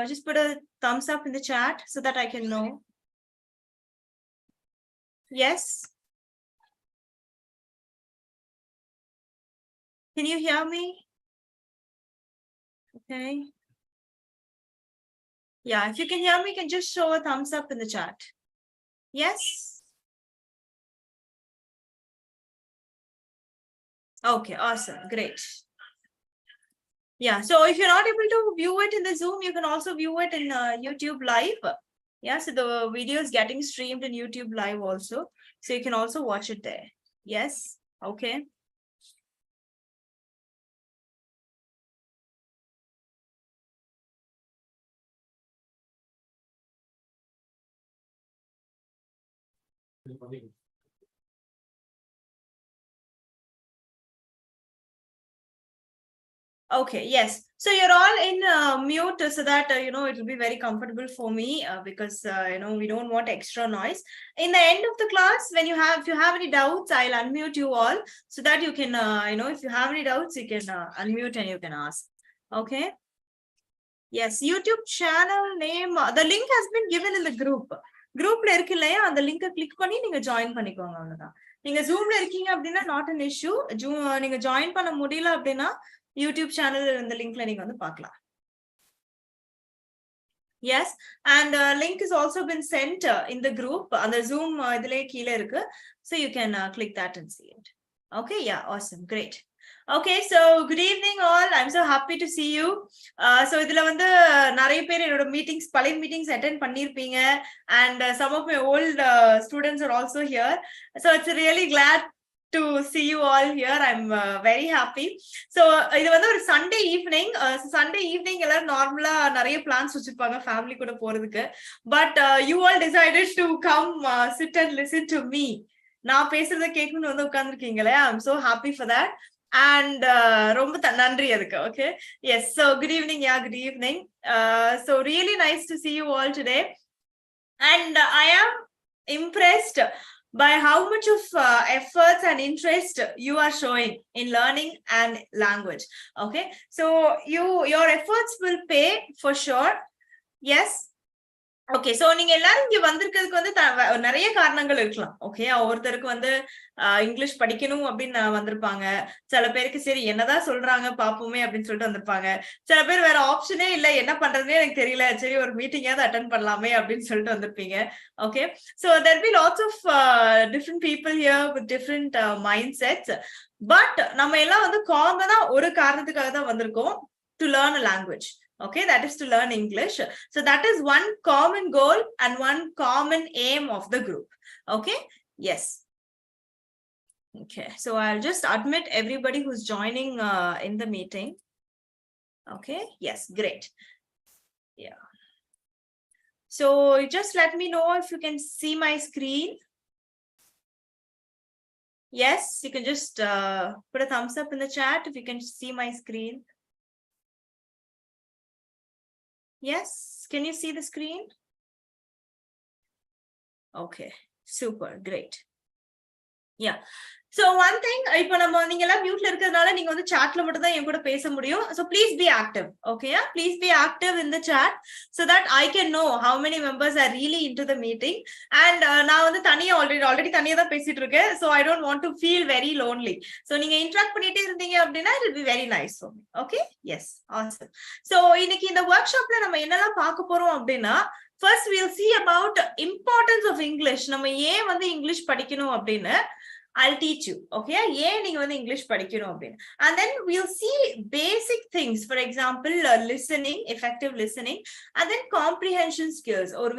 just put a thumbs up in the chat so that I can know. Yes. Can you hear me? Okay. Yeah, if you can hear me, you can just show a thumbs up in the chat. Yes. Okay, awesome. Great. Yeah, so if you're not able to view it in the Zoom, you can also view it in YouTube Live. Yeah, so the video is getting streamed in YouTube Live also. So you can also watch it there. Yes. Okay. Okay, yes. So you're all in mute so that, it will be very comfortable for me because, we don't want extra noise. In the end of the class, if you have any doubts, I'll unmute you all so that you can, if you have any doubts, you can unmute and you can ask. Okay. Yes, YouTube channel name, the link has been given in the group. Groupல இருக்கு இல்லையா அந்த லிங்கை click பண்ணி நீங்க join பண்ணிக்கோங்க அவ்வளவுதான். நீங்க ஜூம்ல இருக்கீங்க அப்படின்னா நாட் அன் இஷ்யூ. நீங்க ஜாயின் பண்ண முடியல அப்படின்னா யூடியூப் சேனல் இந்த லிங்க்ல நீங்க வந்து பார்க்கலாம். Yes, and link has also been sent in the group. On the Zoom இதுலயே கீழே இருக்கு. So you can click that and see it. Okay, yeah, awesome, great. Okay, so good evening all. I'm so happy to see you. So இதுல வந்து நிறைய பேர் என்னோட meetings பழைய meetings attend பண்ணிருப்பீங்க and some of my old students are also here. So it's really glad to see you all here. I'm very happy. So இது வந்து ஒரு Sunday evening எல்லாரும் நார்மலா நிறைய பிளான்ஸ் வச்சிருப்பாங்க ஃபேமிலி கூட போறதுக்கு. But you all decided to come sit and listen to me. நான் பேசுறத கேட்கணும்னு வந்து உட்கார்ந்துருக்கீங்களே. I'm so happy for that. And ரொம்ப நன்றி அதுக்கு. Okay, yes, so good evening. Yeah, good evening. So really nice to see you all today, and I am impressed by how much of efforts and interest you are showing in learning and language. Okay, so your efforts will pay for sure. Yes. Okay, so நீங்க எல்லாரும் இங்க வந்திருக்கிறதுக்கு வந்து நிறைய காரணங்கள் இருக்கலாம். Okay, ஒருத்தருக்கு வந்து English படிக்கணும் அப்படின்னு வந்திருப்பாங்க. சில பேருக்கு சரி என்னதான் சொல்றாங்க பாப்போமே அப்படின்னு சொல்லிட்டு வந்திருப்பாங்க. சில பேர் வேற ஆப்ஷனே இல்ல, என்ன பண்றதுன்னே எனக்கு தெரியல, சரி ஒரு மீட்டிங்காவது அட்டென்ட் பண்ணலாமே அப்படின்னு சொல்லிட்டு வந்திருப்பீங்க. Okay, so there be lots of different people here with different mindsets. But நம்ம எல்லாம் வந்து காமனா ஒரு காரணத்துக்காக தான் வந்திருக்கோம், to learn a language. Okay, that is to learn English. So that is one common goal and one common aim of the group. Okay, yes. Okay, so I'll just admit everybody who's joining in the meeting. Okay, yes, great. Yeah. So just let me know if you can see my screen. Yes, you can just put a thumbs up in the chat if you can see my screen. Yes, can you see the screen? Okay, super, great. Yeah. So one thing, இப்போ நம்ம நீங்க எல்லாம் மியூட்ல இருக்கிறதுனால நீங்க வந்து சாட்ல மட்டும் தான் என் கூட பேச முடியும். So please be active. Okay, please be active in the chat so that I can know how many members are really into the meeting. And நான் வந்து தனியா already தனியா தான் பேசிட்டு இருக்கேன். So I don't want to feel very lonely. So நீங்க interact பண்ணிட்டே இருந்தீங்க அப்படின்னா it will be very nice for me. Okay, yes, awesome. So இன்னைக்கு இந்த ஒர்க்ஷாப்ல நம்ம என்னெல்லாம் பார்க்க போறோம் அப்படின்னா, first we'll see about importance of English. நம்ம ஏன் வந்து இங்கிலீஷ் படிக்கணும் அப்படின்னு I'll teach you. Okay, ஏன் நீங்க வந்து இங்கிலீஷ் படிக்கணும் அப்படின்னு. And then we'll see basic things, for example listening, effective listening, and then comprehension skills. Or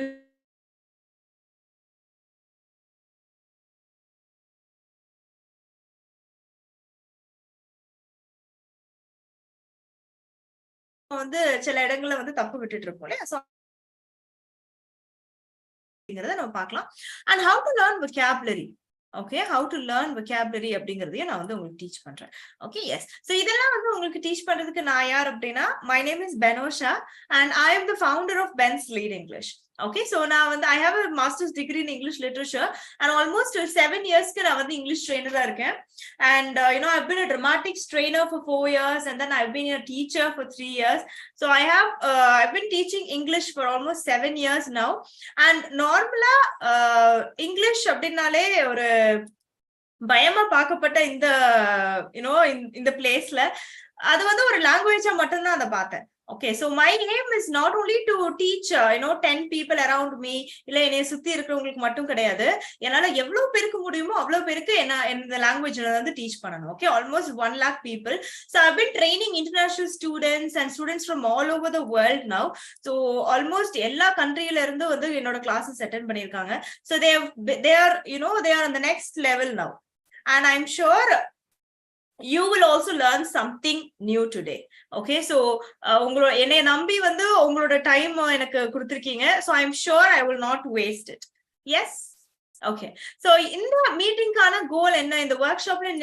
வந்து சில இடங்கள்ல வந்து தப்பு விட்டுட்டு இருப்போம். So நம்ம பார்க்கலாம். And how to learn vocabulary. Okay, how to learn vocabulary அப்படிங்கறதையும் நான் வந்து உங்களுக்கு டீச் பண்றேன். Okay, yes. So இதெல்லாம் வந்து உங்களுக்கு டீச் பண்றதுக்கு நான் யார் அப்படின்னா, my name is Beno Shah and I am the founder of Ben's Lead English. Okay, so now I have a master's degree in English literature and almost 7 years I was English trainer and I've been a dramatics trainer for 4 years and then I've been a teacher for 3 years. So I've been teaching English for almost 7 years now. And normally English அப்படினாலே ஒரு பயமா பார்க்கப்பட்ட இந்த இந்த பிளேஸ்ல அது ஒரு லாங்குவேஜா மட்டும் தான் அதை பார்த்தேன். Okay, so my aim is not only to teach 10 people around me இல்ல என்னைய சுத்தி இருக்கிறவங்களுக்கு மட்டும் கிடையாது. என்னால எவ்வளவு பேருக்கு முடியுமோ அவ்வளவு பேருக்கு இந்த லாங்குவேஜ்ல டீச் பண்ணணும். Okay, almost 1 lakh people. So I've been training international students and students from all over the world now. So almost எல்லா கண்ட்ரியில இருந்து என்னோட கிளாसेस அட்டெண்ட் பண்ணிருக்காங்க. So they are on the next level now. And I'm sure you will also learn something new today. Okay, so உங்களோட என்னை நம்பி உங்களோட time எனக்கு கொடுத்திருக்கீங்க. So I'm sure I will not waste it. Yes. Okay, so இந்த மீட்டிங்கான கோல் என்ன, இந்த work ஷாப்ல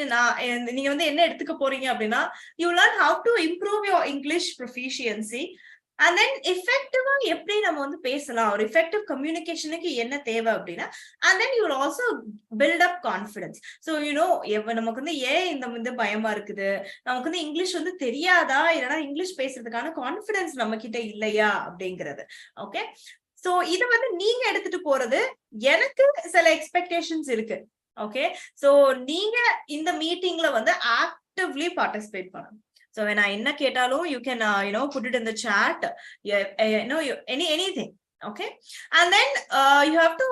நீங்க என்ன எடுத்துக்க போறீங்க அப்படின்னா, you learn how to improve your English proficiency. And then effective எப்படி நம்ம பேசலாம், ஒரு effective communicationக்கு என்ன தேவை அப்படின்னா, and then you will also build up confidence. So நமக்கு ஏன் இந்த பயமா இருக்குது, நமக்கு இங்கிலீஷ் தெரியாதா, இல்லைன்னா இங்கிலீஷ் பேசுறதுக்கான கான்ஃபிடன்ஸ் நம்ம கிட்ட இல்லையா அப்படிங்கிறது. ஓகே, சோ இத நீங்க எடுத்துட்டு போறது, எனக்கு சில எக்ஸ்பெக்டேஷன்ஸ் இருக்கு. ஓகே, சோ நீங்க இந்த மீட்டிங்ல ஆக்டிவ்லி பார்ட்டிசிபேட் பண்ணணும். So when I enna ketalum, you can put it in the chat, anything. Okay, and then you have to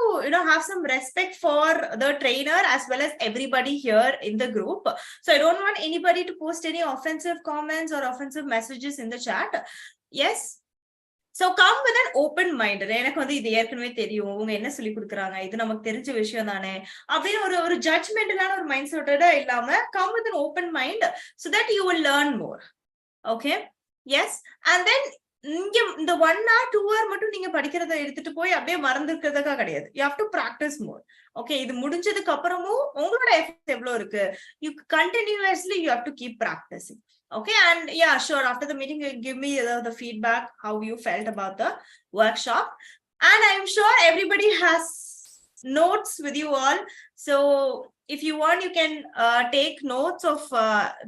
have some respect for the trainer as well as everybody here in the group. So I don't want anybody to post any offensive comments or offensive messages in the chat. Yes, so come with an open mind. எனக்கு இது ஏற்கனவே தெரியும், அவங்க என்ன சொல்லி கொடுக்குறாங்க, இது நமக்கு தெரிஞ்ச விஷயம் தானே அப்படின்னு ஒரு ஜட்ஜ்மெண்டலான ஒரு மைண்ட் செட்டோட இல்லாம come with an open mind so that you will learn more. Okay, yes, and then இங்க இந்த 1 hour 2 hour மட்டும் நீங்க படிக்கிறத எடுத்துட்டு போய் அப்படியே மறந்துக்கிறதுக்கா கிடையாது. You have to practice more. Okay, இது முடிஞ்சதுக்கு அப்புறமும் உங்களோட எஃபர்ட் எவ்வளவு இருக்கு, you continuously you have to keep practicing. Okay, and yeah, sure, after the meeting you give me the feedback how you felt about the workshop, and I'm sure everybody has notes with you all. So if you want, you can take notes of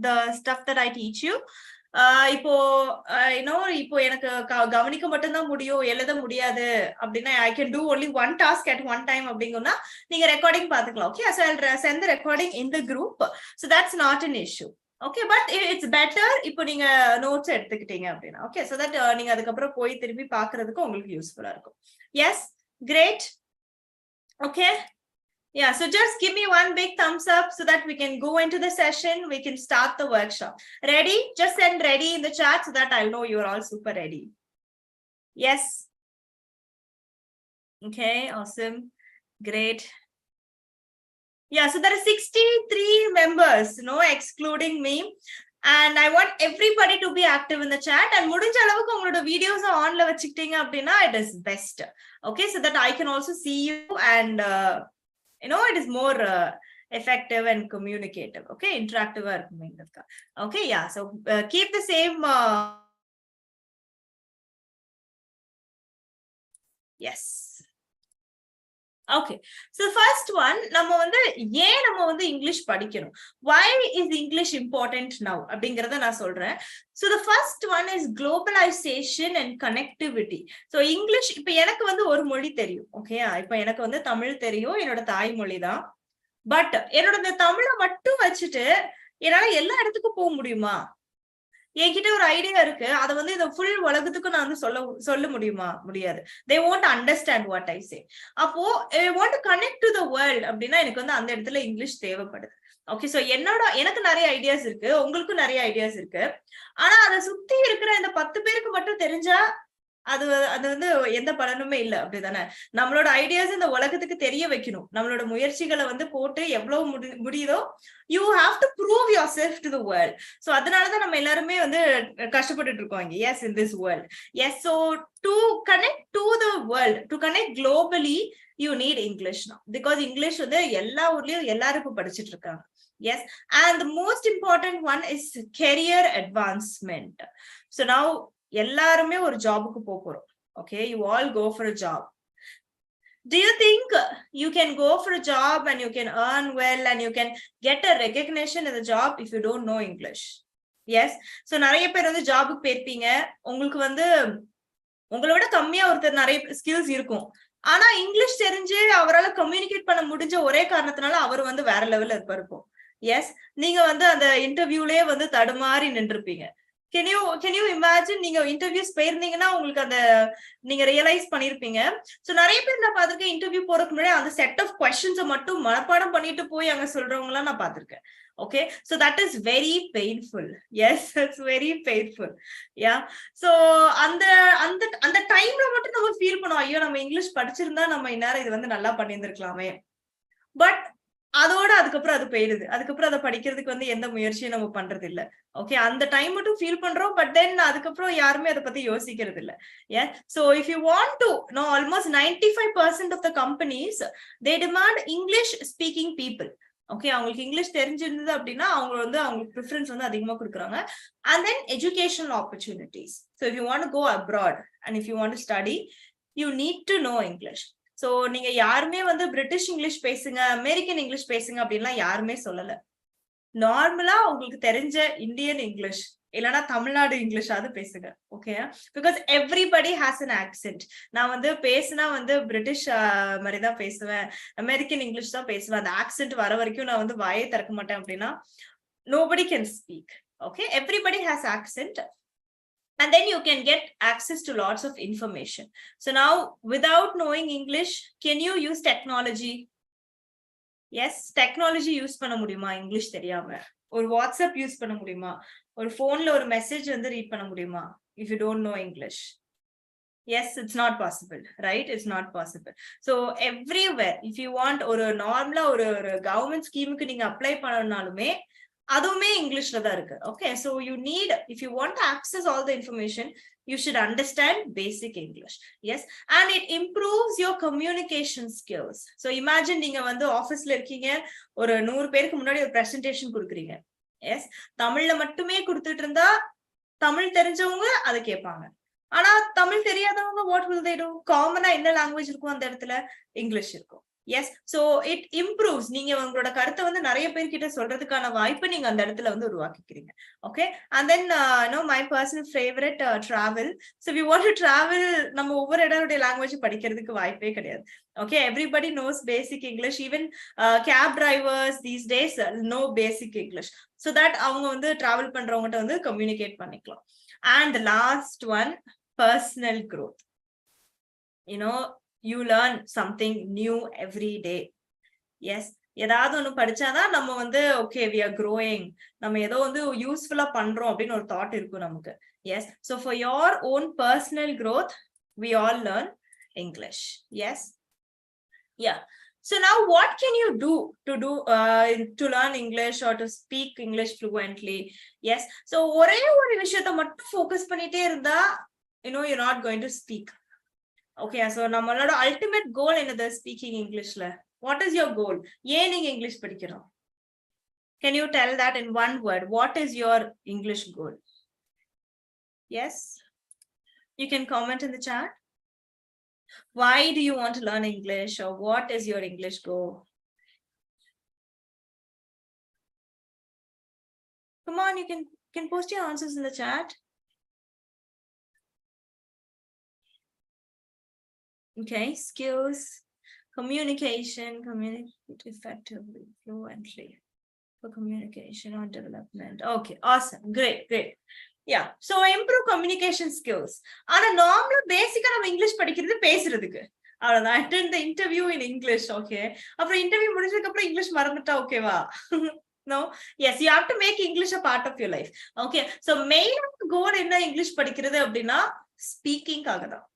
the stuff that I teach you. இப்போ இப்போ எனக்கு கவனிக்க மட்டும் தான் முடியும், எழுத முடியாது அப்படின்னா I can do only one task at one time அப்படிங்கன்னா நீங்க ரெக்கார்டிங் பாத்துக்கலாம். Okay, so I'll send the recording in the group, so that's not an issue. Okay, but it's better இப்போ நீங்க நோட்ஸ் எடுத்துக்கிட்டீங்க அப்படின்னா. Okay, so that நீங்க அதுக்கப்புறம் போய் திருப்பி பாக்குறதுக்கு உங்களுக்கு யூஸ்ஃபுல்லா இருக்கும். Yes, great. Okay, yeah, so just give me one big thumbs up so that we can go into the session, we can start the workshop. Ready? Just send ready in the chat so that I'll know you're all super ready. Yes. Okay, awesome, great. Yeah, so there are 63 members, excluding me, and I want everybody to be active in the chat. And முடிஞ்ச அளவுக்கு உங்களோட videos ஆன்ல வச்சிட்டீங்க அப்படின்னா it is best. Okay, so that I can also see you and it is more effective and communicative. Okay, interactive. Okay, yeah, so keep the same yes. Okay, so first one, நம்ம ஏன் நம்ம English படிக்கணும், why is English important now அப்படிங்கறத நான் சொல்றேன். So the first one is globalization and connectivity. So English, இப்ப எனக்கு ஒரு மொழி தெரியும். ஓகே, இப்ப எனக்கு தமிழ் தெரியும், என்னோட தாய்மொழி தான். பட் என்னோட இந்த தமிழை மட்டும் வச்சுட்டு என்னால எல்லா இடத்துக்கும் போக முடியுமா? என்கிட்ட ஒரு ஐடியா இருக்கு, அதை இந்த ஃபுல் உலகத்துக்கும் நான் சொல்ல முடியுமா? முடியாது. they won't understand what I say. அப்போ I want to connect to the world அப்படின்னா எனக்கு அந்த இடத்துல இங்கிலீஷ் தேவைப்படுது. ஓகே, சோ எனக்கு நிறைய ஐடியாஸ் இருக்கு, உங்களுக்கும் நிறைய ஐடியாஸ் இருக்கு. ஆனா அதை சுத்தி இருக்கிற இந்த 10 பேருக்கு மட்டும் தெரிஞ்சா அது எந்த பலனுமே இல்ல, அப்படிதானே? நம்மளோட ஐடியாஸ் இந்த உலகத்துக்கு தெரிய வைக்கணும். நம்மளோட முயற்சிகளை போட்டு எவ்வளவு முடியுதோ you have to prove yourself to the world. So அதனாலதான் நம்ம எல்லாருமே கஷ்டப்பட்டுட்டு இருக்கோம். Yes, in this world. Yes, so to connect to the world, to connect globally, you need English now, because English எல்லா ஊர்லயும் எல்லாரும் இப்ப படிச்சிட்டு இருக்காங்க. Yes, and the most important one is career advancement. So now எல்லாருமே ஒரு ஜாபுக்கு போறோம். Okay, you all go for a job. Do you think you can go for a job and you can earn well and you can get a recognition in the job if you don't know English? Yes. So நிறைய பேர் வந்து ஜாபுக்கு போயிருப்பீங்க. உங்களுக்கு வந்து உங்களோட கம்மியா ஒருத்தர் நிறைய ஸ்கில்ஸ் இருக்கும். ஆனா இங்கிலீஷ் தெரிஞ்சு அவரால் கம்யூனிகேட் பண்ண முடிஞ்ச ஒரே காரணத்தினால அவர் வந்து வேற லெவல்ல இருப்பாரு. எஸ், நீங்க வந்து அந்த இன்டர்வியூலயே வந்து தடுமாறி நின்றுப்பீங்க. can you imagine நீங்க இன்டர்வியூஸ் போயிருந்தீங்கன்னா உங்களுக்கு அந்த நீங்க ரியலைஸ் பண்ணிருப்பீங்க. சோ நிறைய பேர் நான் பாத்திருக்கேன் இன்டர்வியூ போறதுக்கு முன்னாடி அந்த செட் ஆஃப் கொஸ்டின்ஸை மட்டும் மனப்பாடம் பண்ணிட்டு போய் அங்க சொல்றவங்க எல்லாம் நான் பாத்திருக்கேன். Okay, so that is very painful. Yes, it's very painful. Yeah, so அந்த அந்த அந்த டைம்ல மட்டும் நம்ம ஃபீல் பண்ணுவோம், ஐயோ நம்ம இங்கிலீஷ் படிச்சிருந்தா நம்ம இந்நேரம் இது வந்து நல்லா பண்ணியிருந்திருக்கலாமே. பட் அதோட அதுக்கப்புறம் அது போயிடுது. அதுக்கப்புறம் அதை படிக்கிறதுக்கு வந்து எந்த முயற்சியும் நம்ம பண்றது இல்ல. ஓகே, அந்த டைம் மட்டும் ஃபீல் பண்றோம், பட் தென் அதுக்கப்புறம் யாருமே அதை பத்தி யோசிக்கிறது இல்ல. Yeah, so if you want to know, almost 95% of the companies they demand English speaking people. Okay, அவங்களுக்கு இங்கிலீஷ் தெரிஞ்சிருந்தது அப்படின்னா அவங்க வந்து அவங்களுக்கு ப்ரிஃபரன்ஸ் வந்து அதிகமா கொடுக்குறாங்க. And then educational opportunities. So if you want to go abroad and if you want to study you need to know English. So நீங்க யாருமே வந்து பிரிட்டிஷ் இங்கிலீஷ் பேசுங்க, அமெரிக்கன் இங்கிலீஷ் பேசுங்க அப்படின்லாம் யாருமே சொல்லல. நார்மலா உங்களுக்கு தெரிஞ்ச இந்தியன் இங்கிலீஷ் இல்லைன்னா தமிழ்நாடு இங்கிலீஷாவது பேசுங்க. Okay, because everybody has an accent. நான் வந்து பேசுனா வந்து பிரிட்டிஷ் மாதிரி தான் பேசுவேன், அமெரிக்கன் இங்கிலீஷ் தான் பேசுவேன், அந்த ஆக்சென்ட் வர வரைக்கும் நான் வந்து வாயே திறக்க மாட்டேன் அப்படின்னா nobody can speak. Okay, everybody has accent. And then you can get access to lots of information. So now, without knowing English, can you use technology? Yes, technology use பண்ண முடியுமா இங்கிலீஷ் தெரியாம? ஒரு வாட்ஸ்அப் யூஸ் பண்ண முடியுமா? ஒரு போன்ல ஒரு message வந்து ரீட் பண்ண முடியுமா if you don't know English? Yes, it's not possible, right? It's not possible. So everywhere, if you want ஒரு நார்மலா ஒரு கவர்மெண்ட் ஸ்கீமுக்கு நீங்க அப்ளை பண்ணனாலுமே அதுவுமே இங்கிலீஷ்ல தான் இருக்கு. Okay, so you need, if you want to access all the information, you should understand basic English. Yes, and it improves your communication skills. So imagine நீங்க வந்து ஆபீஸ்ல இருக்கீங்க, ஒரு 100 பேருக்கு முன்னாடி ஒரு பிரசன்டேஷன் கொடுக்குறீங்க. எஸ், தமிழ்ல மட்டுமே கொடுத்துட்டு இருந்தா தமிழ் தெரிஞ்சவங்க அதை கேட்பாங்க. ஆனா தமிழ் தெரியாதவங்க what will they do? காமனா என்ன லாங்குவேஜ் இருக்கும் அந்த இடத்துல? இங்கிலீஷ் இருக்கும். Yes, so it improves. நீங்க உங்களோட கருத்தை வந்து நிறைய பேர்கிட்ட சொல்றதுக்கான வாய்ப்பை நீங்க அந்த இடத்துல வந்து உருவாக்கிக்கிறீங்க. Okay, and then my personal favourite travel. So we want to travel. நம்ம ஒவ்வொரு இடருடைய லாங்குவேஜ் படிக்கிறதுக்கு வாய்ப்பே கிடையாது. Okay, everybody knows basic English. Even cab drivers these days know basic English. So that அவங்க வந்து டிராவல் பண்றவங்ககிட்ட வந்து கம்யூனிகேட் பண்ணிக்கலாம். And last one, personal growth. You learn something new every day. Yes, ஏதாவது ஒண்ணு படிச்சாதான் நம்ம வந்து ஓகே we are growing, நம்ம ஏதோ வந்து யூஸ்ஃபுல்லா பண்றோம் அப்படின்னு ஒரு தாட் இருக்கும் நமக்கு. Yes, so for your own personal growth we all learn English. Yes, yeah. So now what can you do to learn English or to speak English fluently? Yes, so ஒரே ஒரு விஷயத்தை மட்டும் ஃபோக்கஸ் பண்ணிட்டே இருந்தா you're not going to speak. Okay, so நம்மளோட ultimate goal என்னது? Speaking Englishல. What is your goal? ஏன் நீங்க இங்கிலீஷ் படிக்கிறோம்? Can you tell that in one word? What is your English goal? Yes, you can comment in the chat. Why do you want to learn English, or what is your English goal? Come on, you can post your answers in the chat. Okay, skills, communication, communicate effectively, fluently for communication or development. Okay, awesome, great. Yeah, so improve communication skills. ஆனா நார்மலா பேசிக்கா நம்ம English படிக்கிறது பேசுறதுக்கு அவ்வளவுதான். attend the interview in English. Okay, அப்புறம் interview முடிஞ்சதுக்கு அப்புறம் இங்கிலீஷ் மறந்துட்டா ஓகேவா? No, yes, you have to make English a part of your life. Okay, so main goal என்ன இங்கிலீஷ் படிக்கிறது அப்படின்னா speaking ஆகதான்.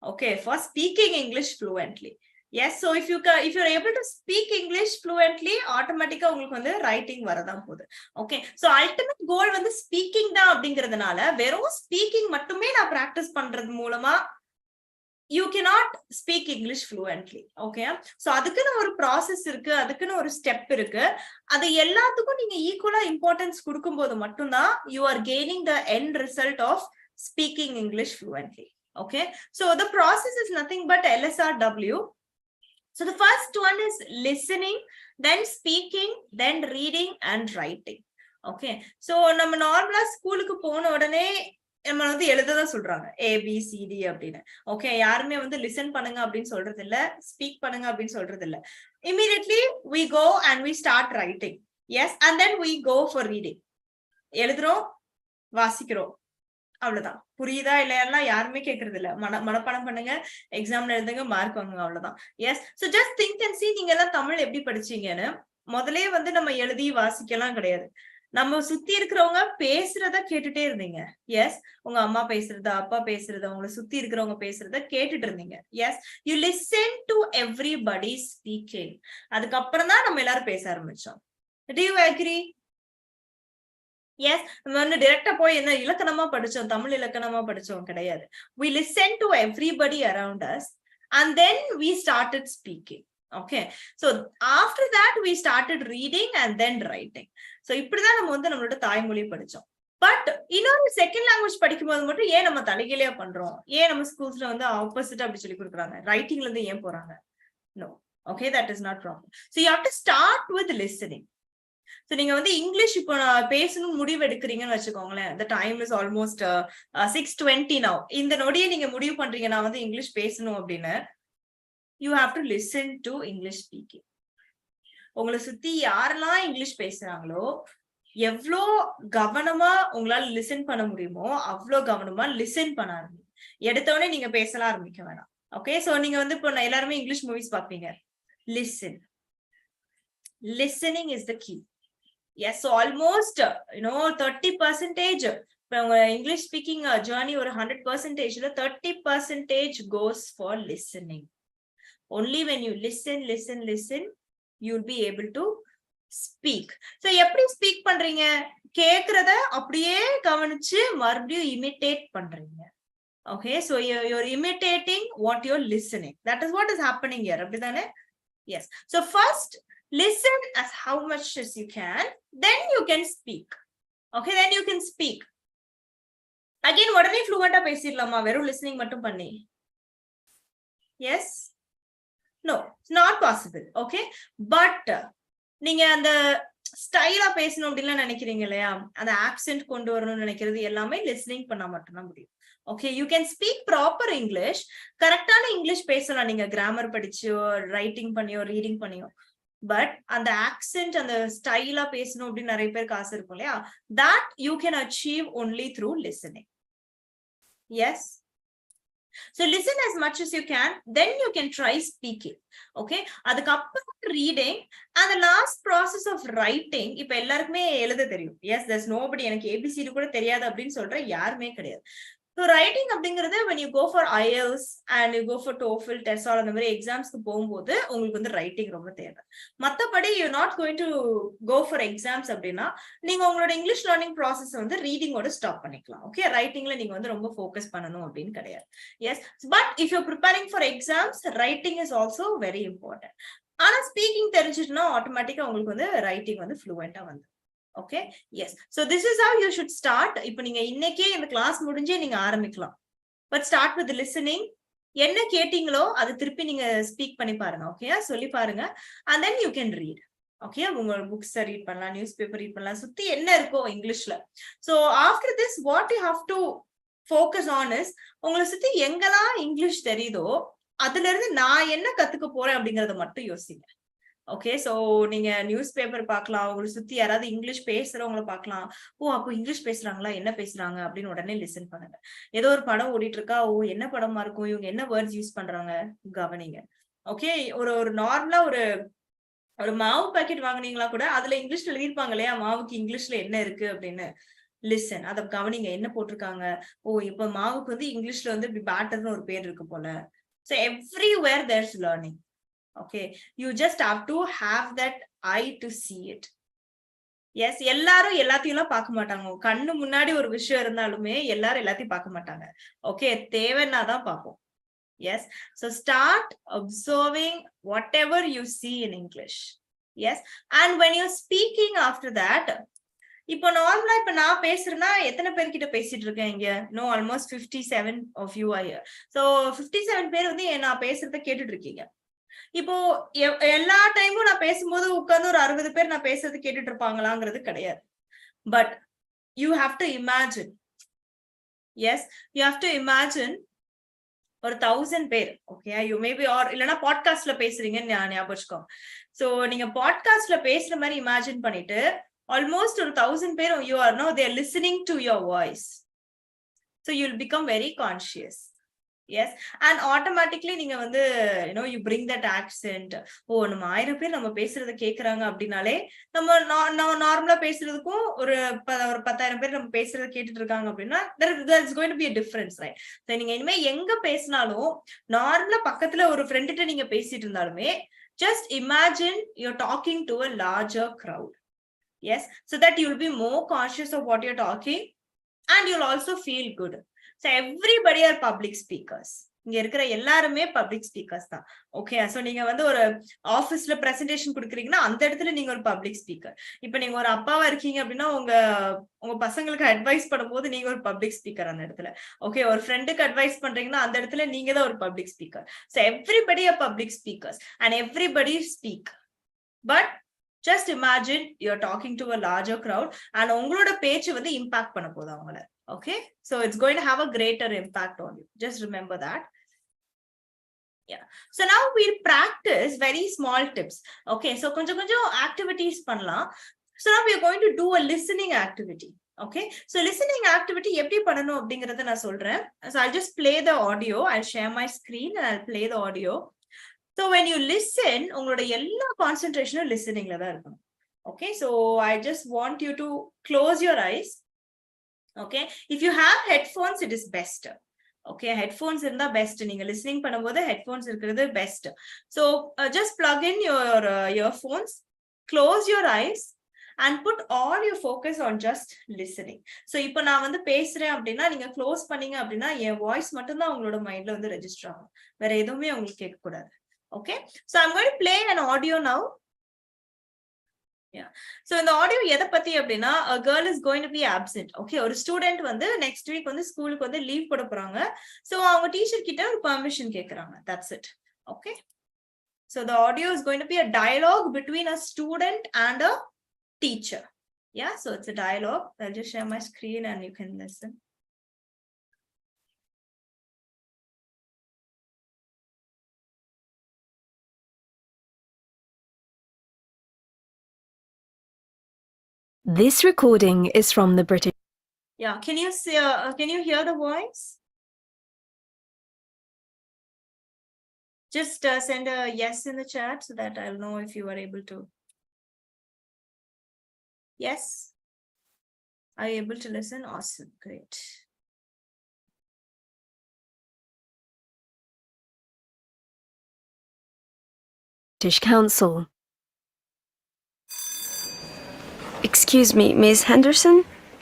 Okay, for speaking English fluently. Yes, so if you're able to speak English fluently, automatically உங்களுக்கு வந்து writing வரதான் போகுது. Okay, so ultimate goal வந்து speaking தான் அப்படிங்கிறதுனால வெறும் ஸ்பீக்கிங் மட்டுமே நான் பிராக்டிஸ் பண்றது மூலமா you cannot speak English fluently. Okay, so அதுக்குன்னு ஒரு ப்ராசஸ் இருக்கு, அதுக்குன்னு ஒரு ஸ்டெப் இருக்கு. அது எல்லாத்துக்கும் நீங்க ஈக்குவலா இம்பார்ட்டன்ஸ் கொடுக்கும்போது மட்டும்தான் you are gaining the end result of speaking English fluently. Okay, so the process is nothing but LSRW. So the first one is listening, then speaking, then reading and writing. Okay, so நம்ம நார்மலா ஸ்கூலுக்கு போன உடனே நம்ம வந்து எழுததான் சொல்றாங்க ABCD அப்படின்னு. Okay, யாருமே வந்து லிசன் பண்ணுங்க அப்படின்னு சொல்றது இல்ல, ஸ்பீக் பண்ணுங்க அப்படின்னு சொல்றது இல்ல. Immediately we go and we start writing. Yes, and then we go for reading. எழுதுறோம், வாசிக்கிறோம், அவ்வளவுதான். புரியுதா இல்லையா யாருமே கேட்கறது இல்ல. மனப்பாடம் பண்ணுங்க, எக்ஸாம்ல எழுதுங்க, மார்க் வாங்குங்க, அவ்வளவுதான். Yes, so just think and see நீங்க எல்லாம் தமிழ் எப்படி படிச்சீங்கன்னு. முதலே வந்து நம்ம எழுதி வாசிக்கலாம் கிடையாது. நம்ம சுத்தி இருக்கிறவங்க பேசுறத கேட்டுட்டே இருந்தீங்க. எஸ், உங்க அம்மா பேசுறத, அப்பா பேசுறத, உங்களை சுத்தி இருக்கிறவங்க பேசுறத கேட்டுட்டு இருந்தீங்க. Yes, you listen to everybody speaking. அதுக்கப்புறம் தான் நம்ம எல்லாரும் பேச ஆரம்பிச்சோம். Do you agree? எஸ், நம்ம வந்து டைரக்டா போய் என்ன இலக்கணமா படிச்சோம், தமிழ் இலக்கணமா படிச்சோம் கிடையாது. We listen to everybody around us and then we started speaking. Okay, so after that we started reading and then writing. So இப்படிதான் நம்ம வந்து நம்மளோட தாய்மொழி படிச்சோம். பட் இன்னொரு செகண்ட் லாங்குவேஜ் படிக்கும் போது மட்டும் ஏன் நம்ம தலைகீழா பண்றோம்? ஏன் நம்ம ஸ்கூல்ஸ்ல வந்து ஆப்போசிட்டா அப்படி சொல்லி கொடுக்குறாங்க? ரைட்டிங்ல இருந்து ஏன் போறாங்க? No. Okay, that is not proper. So you have to start with listening. So நீங்க வந்து இங்கிலீஷ் இப்போ பேசணும் முடிவு எடுக்கிறீங்கன்னு வச்சுக்கோங்களேன். The time is almost 6:20 now. இந்த நொடியை நீங்க முடிவு பண்றீங்க நான் வந்து இங்கிலீஷ் பேசணும் அப்படின்னு. You have to listen to English speaking. உங்களை சுத்தி யாரெல்லாம் இங்கிலீஷ் பேசுறாங்களோ எவ்வளோ கவனமா உங்களால லிசன் பண்ண முடியுமோ அவ்வளோ கவனமா லிசன் பண்ண ஆரம்பிங்க. எடுத்தோடனே நீங்க பேசலாம் ஆரம்பிக்க வேணாம். ஓகே, சோ நீங்க வந்து இப்போ எல்லாருமே இங்கிலீஷ் மூவிஸ் பார்ப்பீங்க. Listen. Listening is the key. Yes, so almost 30%. இப்போ உங்க இங்கிலீஷ் ஸ்பீக்கிங் ஜேர்னி ஒரு 100%ல 30% goes for listening. Only when you listen, you'll be able to speak. So எப்படி ஸ்பீக் பண்றீங்க? கேக்குறத அப்படியே கவனிச்சு மறுபடியும் இமிட்டேட் பண்றீங்க. Okay, so you're imitating what you're listening. That is what is happening here. அப்படிதானே? Yes. So first, listen as how much as you can, then you can speak. Okay, then you can speak. Again, உடனே fluent-ஆ பேசிடலாமா வெறும் listening மட்டும் பண்ணி? Yes? No, it's not possible. Okay, but நீங்க அந்த ஸ்டைலா பேசணும் அப்படின்னு நினைக்கிறீங்க இல்லையா, அந்த ஆக்சென்ட் கொண்டு வரணும்னு நினைக்கிறது எல்லாமே லிஸ்னிங் பண்ணா மட்டும்தான் முடியும். Okay, you can speak proper English, கரெக்டான இங்கிலீஷ் பேசலாம் நீங்க கிராமர் படிச்சோ, ரைட்டிங் பண்ணியோ, ரீடிங் பண்ணியோ. பட் அந்த ஆக்சென்ட், அந்த ஸ்டைலா பேசணும் அப்படின்னு நிறைய பேருக்கு ஆசை இருக்கும் இல்லையா, that you can achieve only through listening. Yes. So listen as much as you can, then you can try speaking. Okay, அதுக்கப்புறம் reading and the last process of writing. இப்ப எல்லாருக்குமே எழுத தெரியும். Yes, there's nobody எனக்கு ABCD கூட தெரியாது அப்படின்னு சொல்ற யாருமே கிடையாது. So writing அப்படிங்கிறது when you go for IELTS and you go for TOEFL, TESOL அந்த மாதிரி எக்ஸாம்ஸ்க்கு போகும்போது உங்களுக்கு வந்து ரைட்டிங் ரொம்ப தேவை. மத்தபடி you're not going to go for exams அப்படின்னா நீங்க உங்களோட இங்கிலீஷ் லேர்னிங் ப்ராசஸ் வந்து ரீடிங்கோட ஸ்டாப் பண்ணிக்கலாம். ஓகே, ரைட்டிங்ல நீங்க வந்து ரொம்ப ஃபோக்கஸ் பண்ணணும் அப்படின்னு கிடையாது. Yes, but if you preparing for exams, writing is also very important. ஆனா ஸ்பீக்கிங் தெரிஞ்சிட்டுனா ஆட்டோமேட்டிக்கா உங்களுக்கு வந்து ரைட்டிங் வந்து ஃப்ளூவெண்டா வந்து. Okay, yes, so this is how you should start. இப்போ நீங்க இன்னைக்கே இந்த கிளாஸ் முடிஞ்சே நீங்க ஆரம்பிக்கலாம். But start with listening. என்ன கேட்டீங்களோ அது திருப்பி நீங்க ஸ்பீக் பண்ணி பாருங்க. ஓகே, சொல்லி பாருங்க. And then you can read. Okay, உங்க புக்ஸ் ரீட் பண்ணலாம், நியூஸ் பேப்பர் ரீட் பண்ணலாம், சுத்தி என்ன இருக்கோ இங்கிலீஷ்ல. So after this what you have to focus on is உங்களை சுத்தி எங்கெல்லாம் இங்கிலீஷ் தெரியுதோ அதுல இருந்து நான் என்ன கத்துக்க போறேன் அப்படிங்கறத மட்டும் யோசிங்க. ஓகே, சோ நீங்க நியூஸ் பேப்பர் பார்க்கலாம், உங்களை சுத்தி யாராவது இங்கிலீஷ் பேசுறவங்களை பார்க்கலாம். ஓ, அப்போ இங்கிலீஷ் பேசுறாங்களா, என்ன பேசுறாங்க அப்படின்னு உடனே லிசன் பண்ணுங்க. ஏதோ ஒரு படம் ஓடிட்டு இருக்கா, ஓ என்ன படமா இருக்கும், இவங்க என்ன வேர்ட்ஸ் யூஸ் பண்றாங்க கவனிங்க. ஓகே, ஒரு நார்மலா ஒரு மாவு பாக்கெட் வாங்குனீங்களா கூட அதுல இங்கிலீஷ்ல எழுதிருப்பாங்க இல்லையா, மாவுக்கு இங்கிலீஷ்ல என்ன இருக்கு அப்படின்னு. லிசன், அத கவனிங்க, என்ன போட்டிருக்காங்க. ஓ, இப்ப மாவுக்கு வந்து இங்கிலீஷ்ல வந்து இப்படி பேட்டர்னு ஒரு பேர் இருக்கு போல. So everywhere there's learning. Okay, you just have to have that eye to see it. Yes, எல்லாரும் எல்லாத்தையும் பார்க்க மாட்டாங்க. கண்ணு முன்னாடி ஒரு விஷயம் இருந்தாலுமே எல்லாரும் எல்லாத்தையும் பார்க்க மாட்டாங்க. ஓகே, தேவைன்னா தான் பார்ப்போம். Yes, so start observing whatever you see in English. Yes, and when you're speaking after that, இப்போ நார்மலா இப்ப நான் பேசுறேன்னா எத்தனை பேர்கிட்ட பேசிட்டு இருக்கேன் இங்க? No, almost 57 of you are here. So 57 பேர் வந்து நான் பேசுறத கேட்டுட்டு இருக்கீங்க. இப்போ எல்லா டைமும் நான் பேசும்போது உட்கார்ந்து ஒரு 60 பேர் நான் பேசுறது கேட்டுட்டு இருப்பாங்களாங்கிறது கிடையாது. But you have to imagine. Yes, you have to imagine ஒரு 1000 பேர். ஓகே, யூ மேபி ஆர் இல்லனா பாட்காஸ்ட்ல பேசுறீங்கன்னு ஞாபகம் வச்சுக்கோங்க. சோ நீங்க பாட்காஸ்ட்ல பேசுற மாதிரி இமேஜின் பண்ணிட்டு ஆல்மோஸ்ட் ஒரு 1000 பேர் you are no they are listening to your voice. So you'll become very conscious. Yes, and automatically நீங்க வந்து you bring that accent. ஓ, நம்ம 1000 பேர் நம்ம பேசுறத கேக்குறாங்க அப்படினாலே நம்ம நார்மலா பேசுறதுக்கும் ஒரு 10,000 பேர் நம்ம பேசுறத கேட்டுட்டு இருக்காங்க அப்படின்னா there's going to be a difference, right? So நீங்க இனிமே எங்க பேசினாலும் நார்மலா பக்கத்துல ஒரு ஃப்ரெண்ட் கிட்ட நீங்க பேசிட்டு இருந்தாலுமே just imagine you're talking to a larger crowd. Yes, so that you'll be more conscious of what you're talking. And you'll also feel good. So everybody are public speakers. இங்க இருக்கிற எல்லாருமே பப்ளிக் ஸ்பீக்கர்ஸ் தான். Okay, so நீங்க வந்து ஒரு ஆபீஸ்ல presentation கொடுக்குறீங்கன்னா அந்த இடத்துல நீங்க ஒரு பப்ளிக் ஸ்பீக்கர். இப்ப நீங்க ஒரு அப்பாவா இருக்கீங்க அப்படின்னா உங்க பசங்களுக்கு அட்வைஸ் பண்ணும்போது நீங்க ஒரு பப்ளிக் ஸ்பீக்கர் அந்த இடத்துல. ஓகே, ஒரு ஃப்ரெண்டுக்கு அட்வைஸ் பண்றீங்கன்னா அந்த இடத்துல நீங்க தான் ஒரு public speaker. So everybody are public speakers and everybody speak. But just imagine you're talking to a larger crowd and உங்களோட பேச்சு வந்து இம்பாக்ட் பண்ண போகுது அவங்கள. Okay, so it's going to have a greater impact on you. Just remember that. Yeah, so now we'll practice very small tips. Okay, so கொஞ்சம் activities பண்ணலாம். So now we are going to do a listening activity. Okay, so listening activity எப்படி பண்ணணும் அப்படிங்கறத நான் சொல்றேன். So I'll just play the audio. I'll share my screen and I'll play the audio. So when you listen, உங்களோட எல்லா கான்சென்ட்ரேஷனும் லிசனிங்ல தான் இருக்கணும். Okay, so I just want you to close your eyes. Okay, if you have headphones, it is best. Okay, headphones இருந்தா best. நீங்க listening பண்ணும்போது headphones இருக்கிறது best. So just plug in your earphones, close your eyes and put all your focus on just listening. So இப்போ நான் வந்து பேசுறேன் அப்படின்னா நீங்க க்ளோஸ் பண்ணீங்க அப்படின்னா என் வாய்ஸ் மட்டும் தான் உங்களோட மைண்ட்ல வந்து ரெஜிஸ்டர் ஆகும். வேற எதுவுமே உங்களுக்கு கேட்க கூடாது. Okay, so I'm going to play an audio now. Yeah, so in the audio எதை பத்தி அப்படின்னா a girl is going to be absent. Okay, ஒரு ஸ்டூடெண்ட் வந்து next week வந்து ஸ்கூலுக்கு வந்து லீவ் போட போறாங்க. So அவங்க டீச்சர் கிட்ட ஒரு பெர்மிஷன் கேக்குறாங்க. That's it. Okay, so the audio is going to be a dialogue between a student and a teacher. Yeah, so it's a dialogue. I'll just share my screen and you can listen. This recording is from the British. Yeah, can you see? Can you hear the voice? Just send a yes in the chat so that I'll know if you are able to. Yes? Are you able to listen? Awesome, great. British Council. Excuse me, Miss Henderson?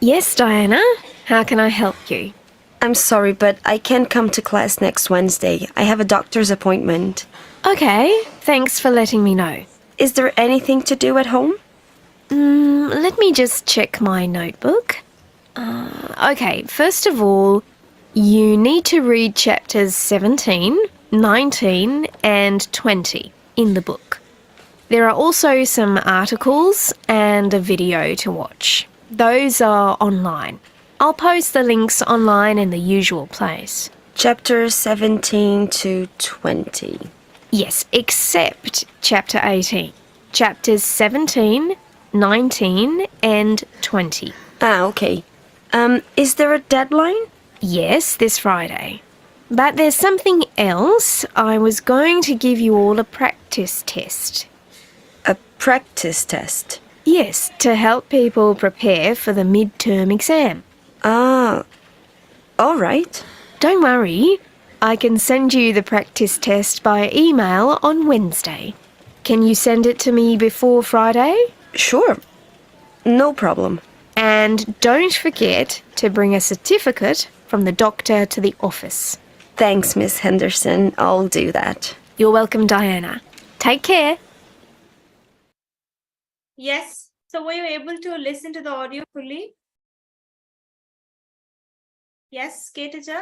Yes, Diana. How can I help you? I'm sorry, but I can't come to class next Wednesday. I have a doctor's appointment. Okay, thanks for letting me know. Is there anything to do at home? Let me just check my notebook. Okay, first of all, you need to read chapters 17, 19, and 20 in the book. There are also some articles and a video to watch. Those are online. I'll post the links online in the usual place. Chapters 17 to 20. Yes, except chapter 18. Chapters 17, 19, and 20. Ah, okay. Is there a deadline? Yes, this Friday. But there's something else. I was going to give you all a practice test. A practice test? Yes, to help people prepare for the midterm exam. Ah, all right. Don't worry, I can send you the practice test by email on Wednesday. Can you send it to me before Friday? Sure. No problem. And don't forget to bring a certificate from the doctor to the office. Thanks, Miss Henderson. I'll do that. You're welcome, Diana. Take care. Yes, so were you able to listen to the audio fully? Yes, Ketuja?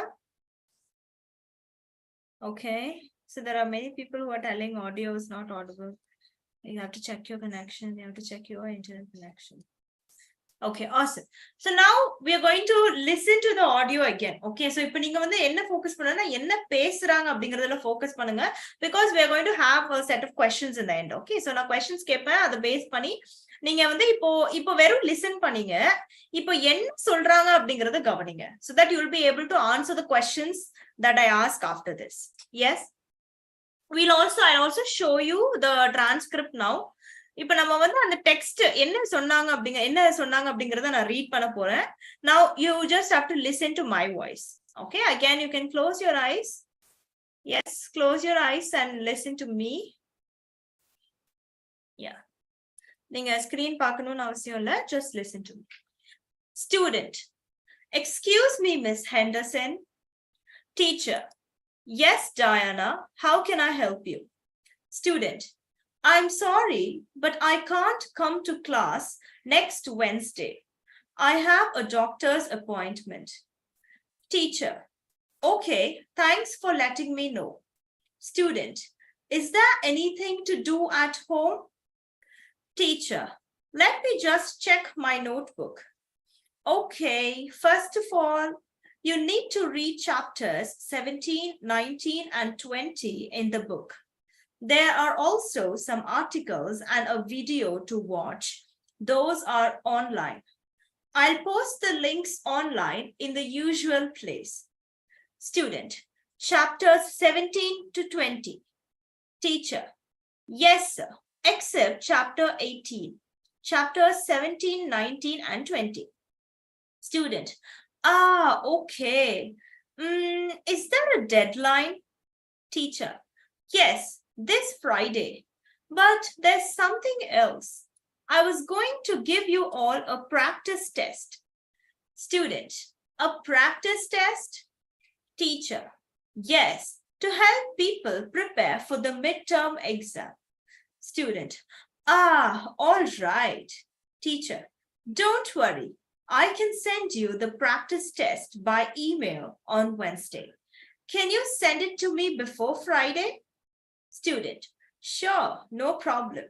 Okay. So there are many people who are telling audio is not audible. You have to check your connection. You have to check your internet connection. Okay, awesome. So now we are going to listen to the audio again. Okay, so இப்போ நீங்க வந்து என்ன focus பண்ணனும்னா என்ன பேசுறாங்க அப்படிங்கறதுல focus பண்ணுங்க because we are going to have a set of questions in the end. Okay, so நான் questions கேட்பேன் அதை பேஸ் பண்ணி நீங்க வந்து இப்போ வெறும் listen பண்ணீங்க. இப்போ என்ன சொல்றாங்க அப்படிங்கறத கவனிங்க. So that you will be able to answer the questions that I ask after this. Yes. I'll also show you the transcript now. இப்போ நம்ம வந்து அந்த டெக்ஸ்ட் என்ன சொன்னாங்க அப்படிங்கறத நான் ரீட் பண்ண போறேன். Now you just have to listen to my voice. Okay, again you can close your eyes. Yes, close your eyes and listen to me. Yeah. நீங்க ஸ்கிரீன் பார்க்கணும்னு அவசியம் இல்ல, just listen to me. Student: Excuse me, Miss Henderson. Teacher: Yes, Diana, how can I help you? Student: I'm sorry, but I can't come to class next Wednesday. I have a doctor's appointment. Teacher: Okay, thanks for letting me know. Student: Is there anything to do at home? Teacher: Let me just check my notebook. Okay, first of all, you need to read chapters 17, 19, and 20 in the book. There are also some articles and a video to watch. Those are online. I'll post the links online in the usual place. Student: Chapters 17 to 20. Teacher: Yes, sir, except chapter 18. Chapters 17, 19, and 20. Student: Okay. Is there a deadline? Teacher: Yes, this Friday. But there's something else. I was going to give you all a practice test. Student: A practice test? Teacher: Yes, to help people prepare for the midterm exam. Student: All right. Teacher: Don't worry. I can send you the practice test by email on Wednesday. Can you send it to me before Friday? Student: Sure, no problem.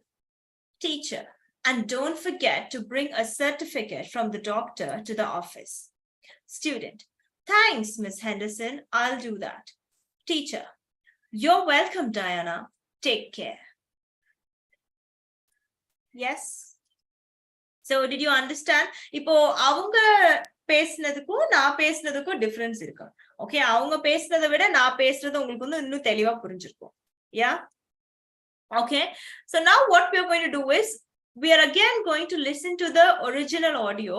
Teacher: And don't forget to bring a certificate from the doctor to the office. Student: Thanks, Miss Henderson. I'll do that. Teacher: You're welcome, Diana. Take care. Yes? So did you understand? இப்போ அவங்க பேசினதுக்கும் நான் பேசினதுக்கும் difference இருக்கு. Okay, அவங்க பேசினதை விட நான் பேசுறது உங்களுக்கு வந்து இன்னும் தெளிவா புரிஞ்சிருக்கும். Yeah? Okay. So now what we are going to do is we are again going to listen to the original audio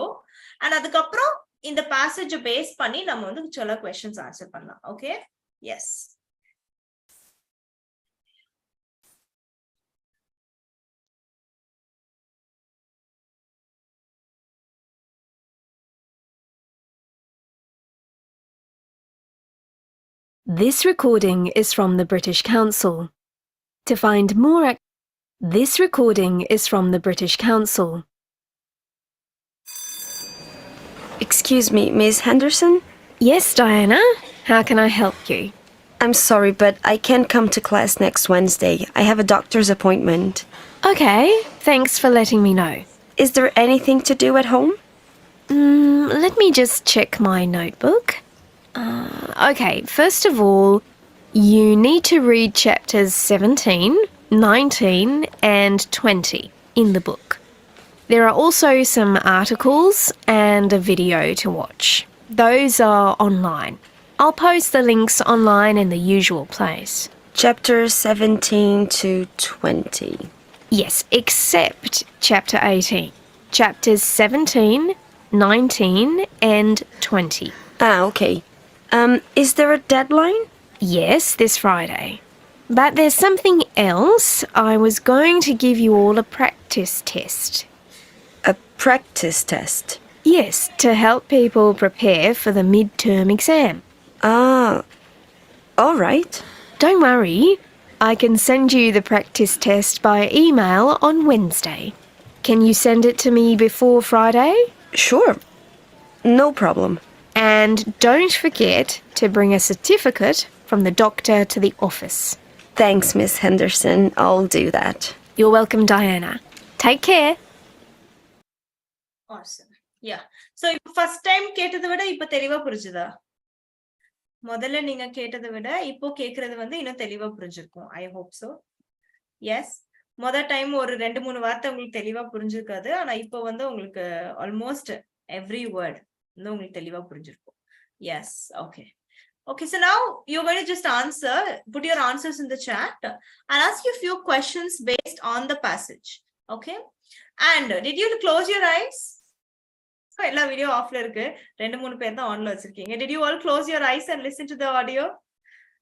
and அதுக்கப்புறம் இந்த passage பேஸ் பண்ணி நம்ம வந்து சில questions answer பண்ணலாம். Okay? Yes. This recording is from the British Council. To find more This recording is from the British Council. Excuse me, Miss Henderson? Yes, Diana. How can I help you? I'm sorry, but I can't come to class next Wednesday. I have a doctor's appointment. Okay, thanks for letting me know. Is there anything to do at home? Let me just check my notebook. Okay, first of all, you need to read chapters 17, 19, and 20 in the book. There are also some articles and a video to watch. Those are online. I'll post the links online in the usual place. Chapters 17 to 20. Yes, except chapter 18. Chapters 17, 19, and 20. Okay. Is there a deadline? Yes, this Friday. But there's something else. I was going to give you all a practice test. A practice test? Yes, to help people prepare for the midterm exam. All right. Don't worry. I can send you the practice test by email on Wednesday. Can you send it to me before Friday? Sure. No problem. And don't forget to bring a certificate from the doctor to the office. Thanks, Miss Henderson. I'll do that. You're welcome, Diana. Take care. Awesome. Yeah. So first time கேட்டதை விட இப்ப தெளிவா புரிஞ்சுதா? முதல்ல நீங்க கேட்டதை விட இப்போ கேக்குறது வந்து இன்னும் தெளிவா புரிஞ்சிருக்கும். I hope so. Yes. முதல் டைம் ஒரு 2-3 வார்த்தை உங்களுக்கு தெளிவா புரிஞ்சிருக்காது. ஆனா இப்போ வந்து உங்களுக்கு ஆல்மோஸ்ட் எவ்ரி வேர்ட் வந்து உங்களுக்கு தெளிவா புரிஞ்சிருக்கும். Yes. Okay. Okay, so now you're going to just put your answers in the chat. I'll ask you a few questions based on the passage. Okay. And did you close your eyes? எல்லா video ஆஃப்ல இருக்கு. 2-3 பேர் தான் ஆன்ல வச்சிருக்கீங்க. Did you all close your eyes and listen to the audio?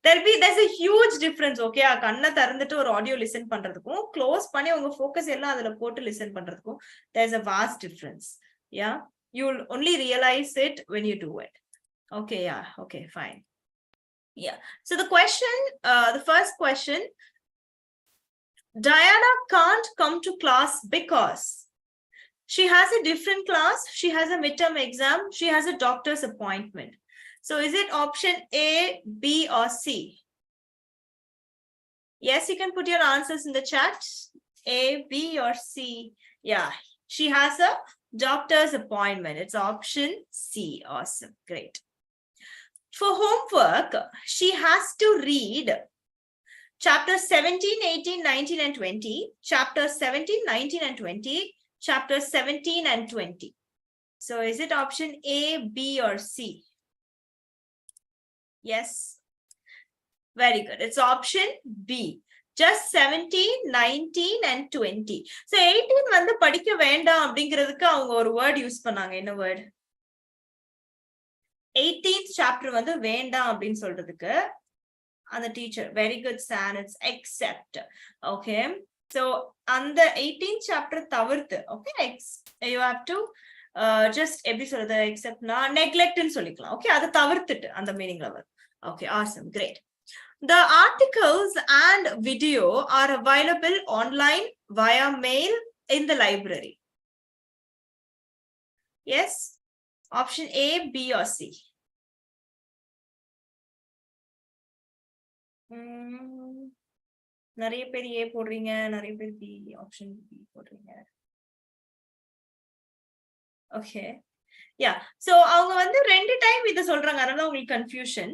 There's a huge difference. Okay, கண்ணை திறந்துட்டு ஒரு ஆடியோ லிசன் பண்றதுக்கும் க்ளோஸ் பண்ணி உங்க ஃபோக்கஸ் எல்லாம் அதுல போட்டு லிசன் பண்றதுக்கும் there's a vast difference. Yeah, you'll only realize it when you do it. Okay, yeah, okay, fine. Yeah, so the question, the first question, Diana can't come to class because she has a different class, she has a midterm exam, she has a doctor's appointment. So is it option A, B, or C? Yes, you can put your answers in the chat. A, B, or C. Yeah, she has a doctor's appointment. It's option C. Awesome, great. For homework, she has to read chapters 17, 18, 19, and 20, chapters 17, 19, and 20, chapters 17 and 20. So is it option A, B, or C? Yes. Very good. It's option B. Just 17, 19, and 20. So 18 வந்து படிக்க வேண்டாம் அப்படிங்கிறதுக்கு அவங்க ஒரு word use பண்ணாங்க. என்ன word? 18th chapter வந்து வேண்டாம் அப்படின்னு சொல்றதுக்கு அந்த teacher very good son it's except. Okay, so அந்த 18th chapter தவிர்த்து, ஓகே, யூ ஹேவ் டு ஜஸ்ட் எப்படி சொல்றது, எக்ஸெப்ட்னா நெக்லெக்ட்னு சொல்லிக்கலாம். ஓகே, அதை தவிர்த்துட்டு அந்த மீனிங்ல வரும். Okay, awesome, great. The articles and video are available online via mail in the library. Yes, option A, B, or C. நிறைய பேர் ஏ போடுறீங்க, நிறைய பேர் பி, ஆப்ஷன் பி போடுறீங்க. ஓகே, யா, சோ அவங்க வந்து 2 டைம் இத சொல்றாங்க, அதனால உங்களுக்கு கன்ஃபியூஷன்.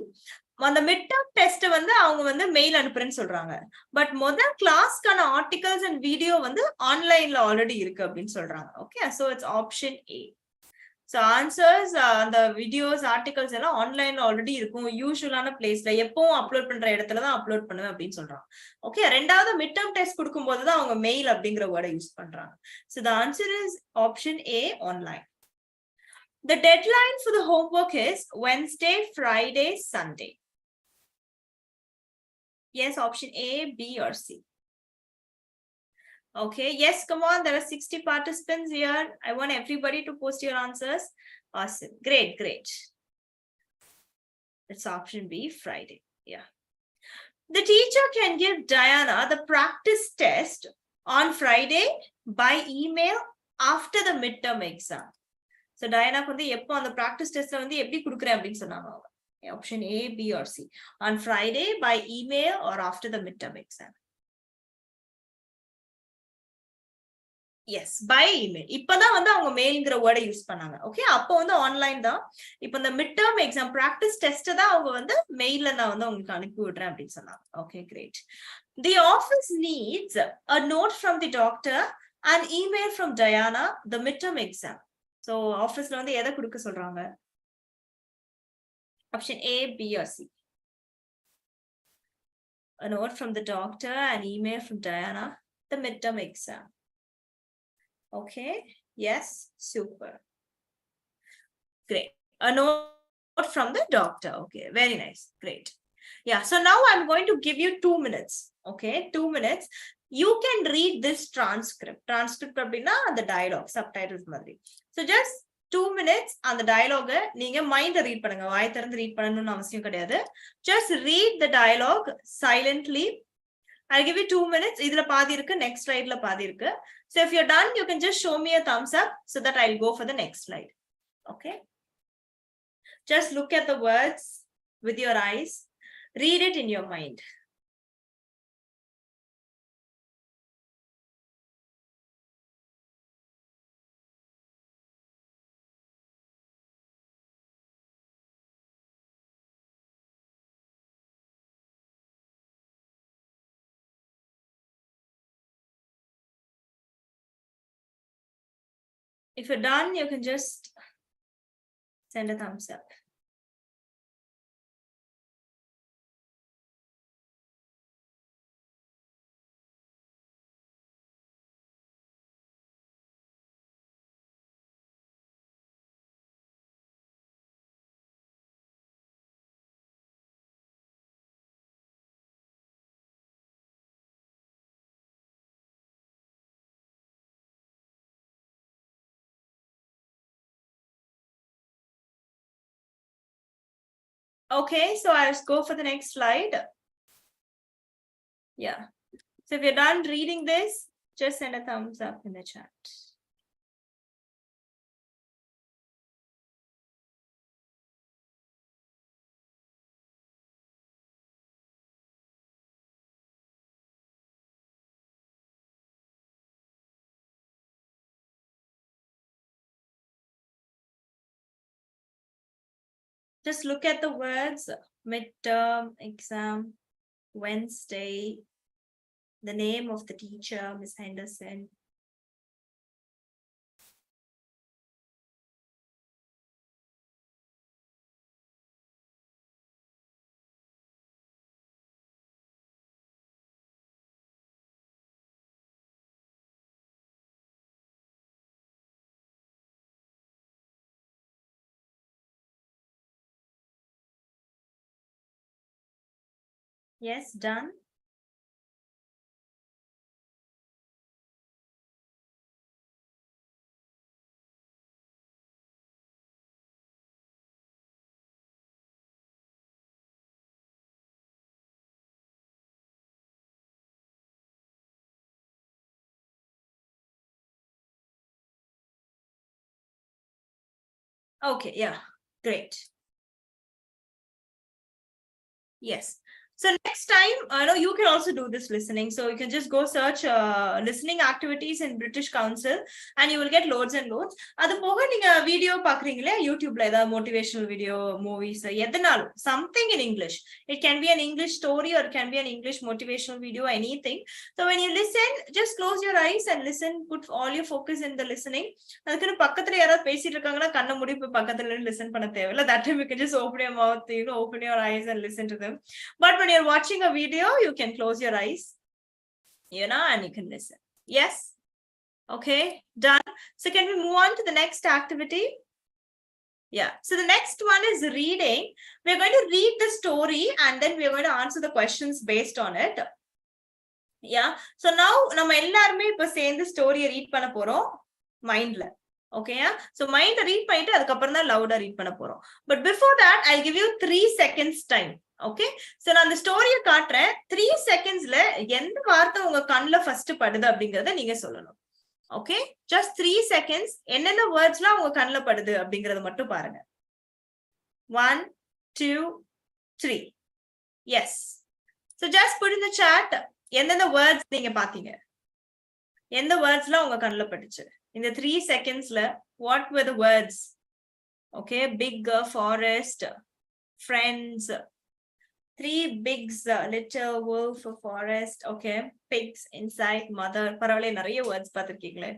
அந்த மிட் டர்ம் டெஸ்ட் வந்து அவங்க வந்து மெயில் அனுப்புறேன்னு சொல்றாங்க. பட் முதல் கிளாஸ்க்கான ஆர்டிகல்ஸ் அண்ட் வீடியோ வந்து ஆன்லைன்ல ஆல்ரெடி இருக்கு அப்படின்னு சொல்றாங்க. Okay, so it's option A. So answers, அந்த வீடியோஸ், ஆர்டிகல்ஸ் எல்லாம் ஆன்லைன்ல ஆல்ரெடி இருக்கும், யூசுவலான பிளேஸ்ல எப்பவும் அப்லோட் பண்ற இடத்துல தான் அப்லோட் பண்ணுவேன் அப்படின்னு சொல்றாங்க. ஓகே, ரெண்டாவது மிட் டர்ம் டெஸ்ட் கொடுக்கும்போது தான் அவங்க மெயில் அப்படிங்கிற வேர்டை யூஸ் பண்றாங்க. So the answer is option A, online. The deadline for the homework is Wednesday, Friday, Sunday. Yes, option A, B, or C. Okay, yes, come on, there are 60 participants here. I want everybody to post your answers. Awesome, great, great. It's option B, Friday. Yeah. The teacher can give Diana the practice test on Friday by email after the midterm exam. So Diana வந்து எப்போ அந்த practice test வந்து எப்படி கொடுக்குறேன் அப்படின்னு சொன்னாங்க. Option A, B, or C. On Friday by email or after the midterm exam. Yes, by email. இப்பதான் வந்து அவங்க மெயில்ங்கிற வேர்டை யூஸ் பண்ணாங்க. ஓகே, அப்போ வந்து ஆன்லைன் தான். இப்போ இந்த mid term exam practice test தான் அவங்க வந்து மெயில்ல நான் வந்து உங்களுக்கு அனுப்பி விடுறேன் அப்படின்னு சொன்னாங்க. Okay, great. The office needs a note from the doctor and email from Diana the midterm exam. So ஆபீஸ்ல வந்து எதை கொடுக்க சொல்றாங்க? Option A, B, or C. A note from the doctor and email from Diana the midterm exam. Okay, yes, super. Great. A note from the doctor. Okay, very nice. Great. Yeah, so now I'm going to give you 2 minutes. Okay, 2 minutes. You can read this transcript. Transcript அப்படின்னா அந்த dialogue, subtitles மாதிரி. So just 2 minutes அந்த dialogue நீங்க மைண்ட்ல read பண்ணுங்க. வாய் திறந்து read பண்ணணும்னு அவசியம் கிடையாது. Just read the dialogue silently. I'll give you 2 minutes. இதுல பாதி இருக்கு, next slideல பாதி இருக்கு. So if you're done, you can just show me a thumbs up so that I'll go for the next slide. Okay. Just look at the words with your eyes. Read it in your mind. If you're done, you can just send a thumbs up. Okay, so I'll go for the next slide. Yeah. So if you're done reading this, just send a thumbs up in the chat. Just look at the words midterm, exam, Wednesday, the name of the teacher, Miss Henderson. Yes, done. Okay, yeah, great. Yes. So next time, I know you can also do this listening. So you can just go search listening activities in British Council and you will get loads and loads. அது போக நீங்க video பாக்குறீங்களே யூடியூப்ல ஏதாவது motivational video, movies, எதனாலும் something in English. It can be an English story or it can be an English motivational video, anything. So when you listen, just close your eyes and listen. Put all your focus in the listening. அதுக்குன்னு பக்கத்துல யாராவது பேசிட்டு இருக்காங்கன்னா கண்ண மூடி போய் பக்கத்துல listen பண்ண தேவையில்ல. That time you can just open your mouth, open your eyes and listen to them. But when you're watching a video, you can close your eyes, and you can listen. Yes? Okay, done. So can we move on to the next activity? Yeah. So the next one is reading. We're going to read the story and then we're going to answer the questions based on it. Yeah. So now, நம்ம எல்லாருமே இப்ப சேர்ந்து ஸ்டோரியை read பண்ண போறோம் மைண்ட்ல. ஓகேயா? So மைண்ட ரீட் பண்ணிட்டு அதுக்கப்புறம் தான் லவுடா ரீட் பண்ண போறோம். But before that, I'll give you 3 seconds time. Okay, so நான் அந்த ஸ்டோரியை காட்டுறேன். 3 செகண்ட்ஸ்ல எந்த வார்த்தை உங்க கண்ணுல ஃபர்ஸ்ட் படுது அப்படிங்கறத நீங்க சொல்லணும். Okay, just 3 seconds. என்னென்ன வேர்ட்ஸ்லாம் உங்க கண்ணுல படுது அப்படிங்கறத மட்டும் பாருங்க. 1 2 3. Yes. So just put in the chat எந்தெந்த வேர்ட்ஸ் நீங்க பாத்தீங்க, எந்த வேர்ட்ஸ்லாம் உங்க கண்ணுல பட்டுச்சு இந்த 3 செகண்ட்ஸ்ல. What were the words? Okay, big, forest, friends, 3 bigs, little wolf, forest, okay, pigs, inside, mother. பரவாயில்லை, நிறைய words பார்த்திருக்கீங்களே.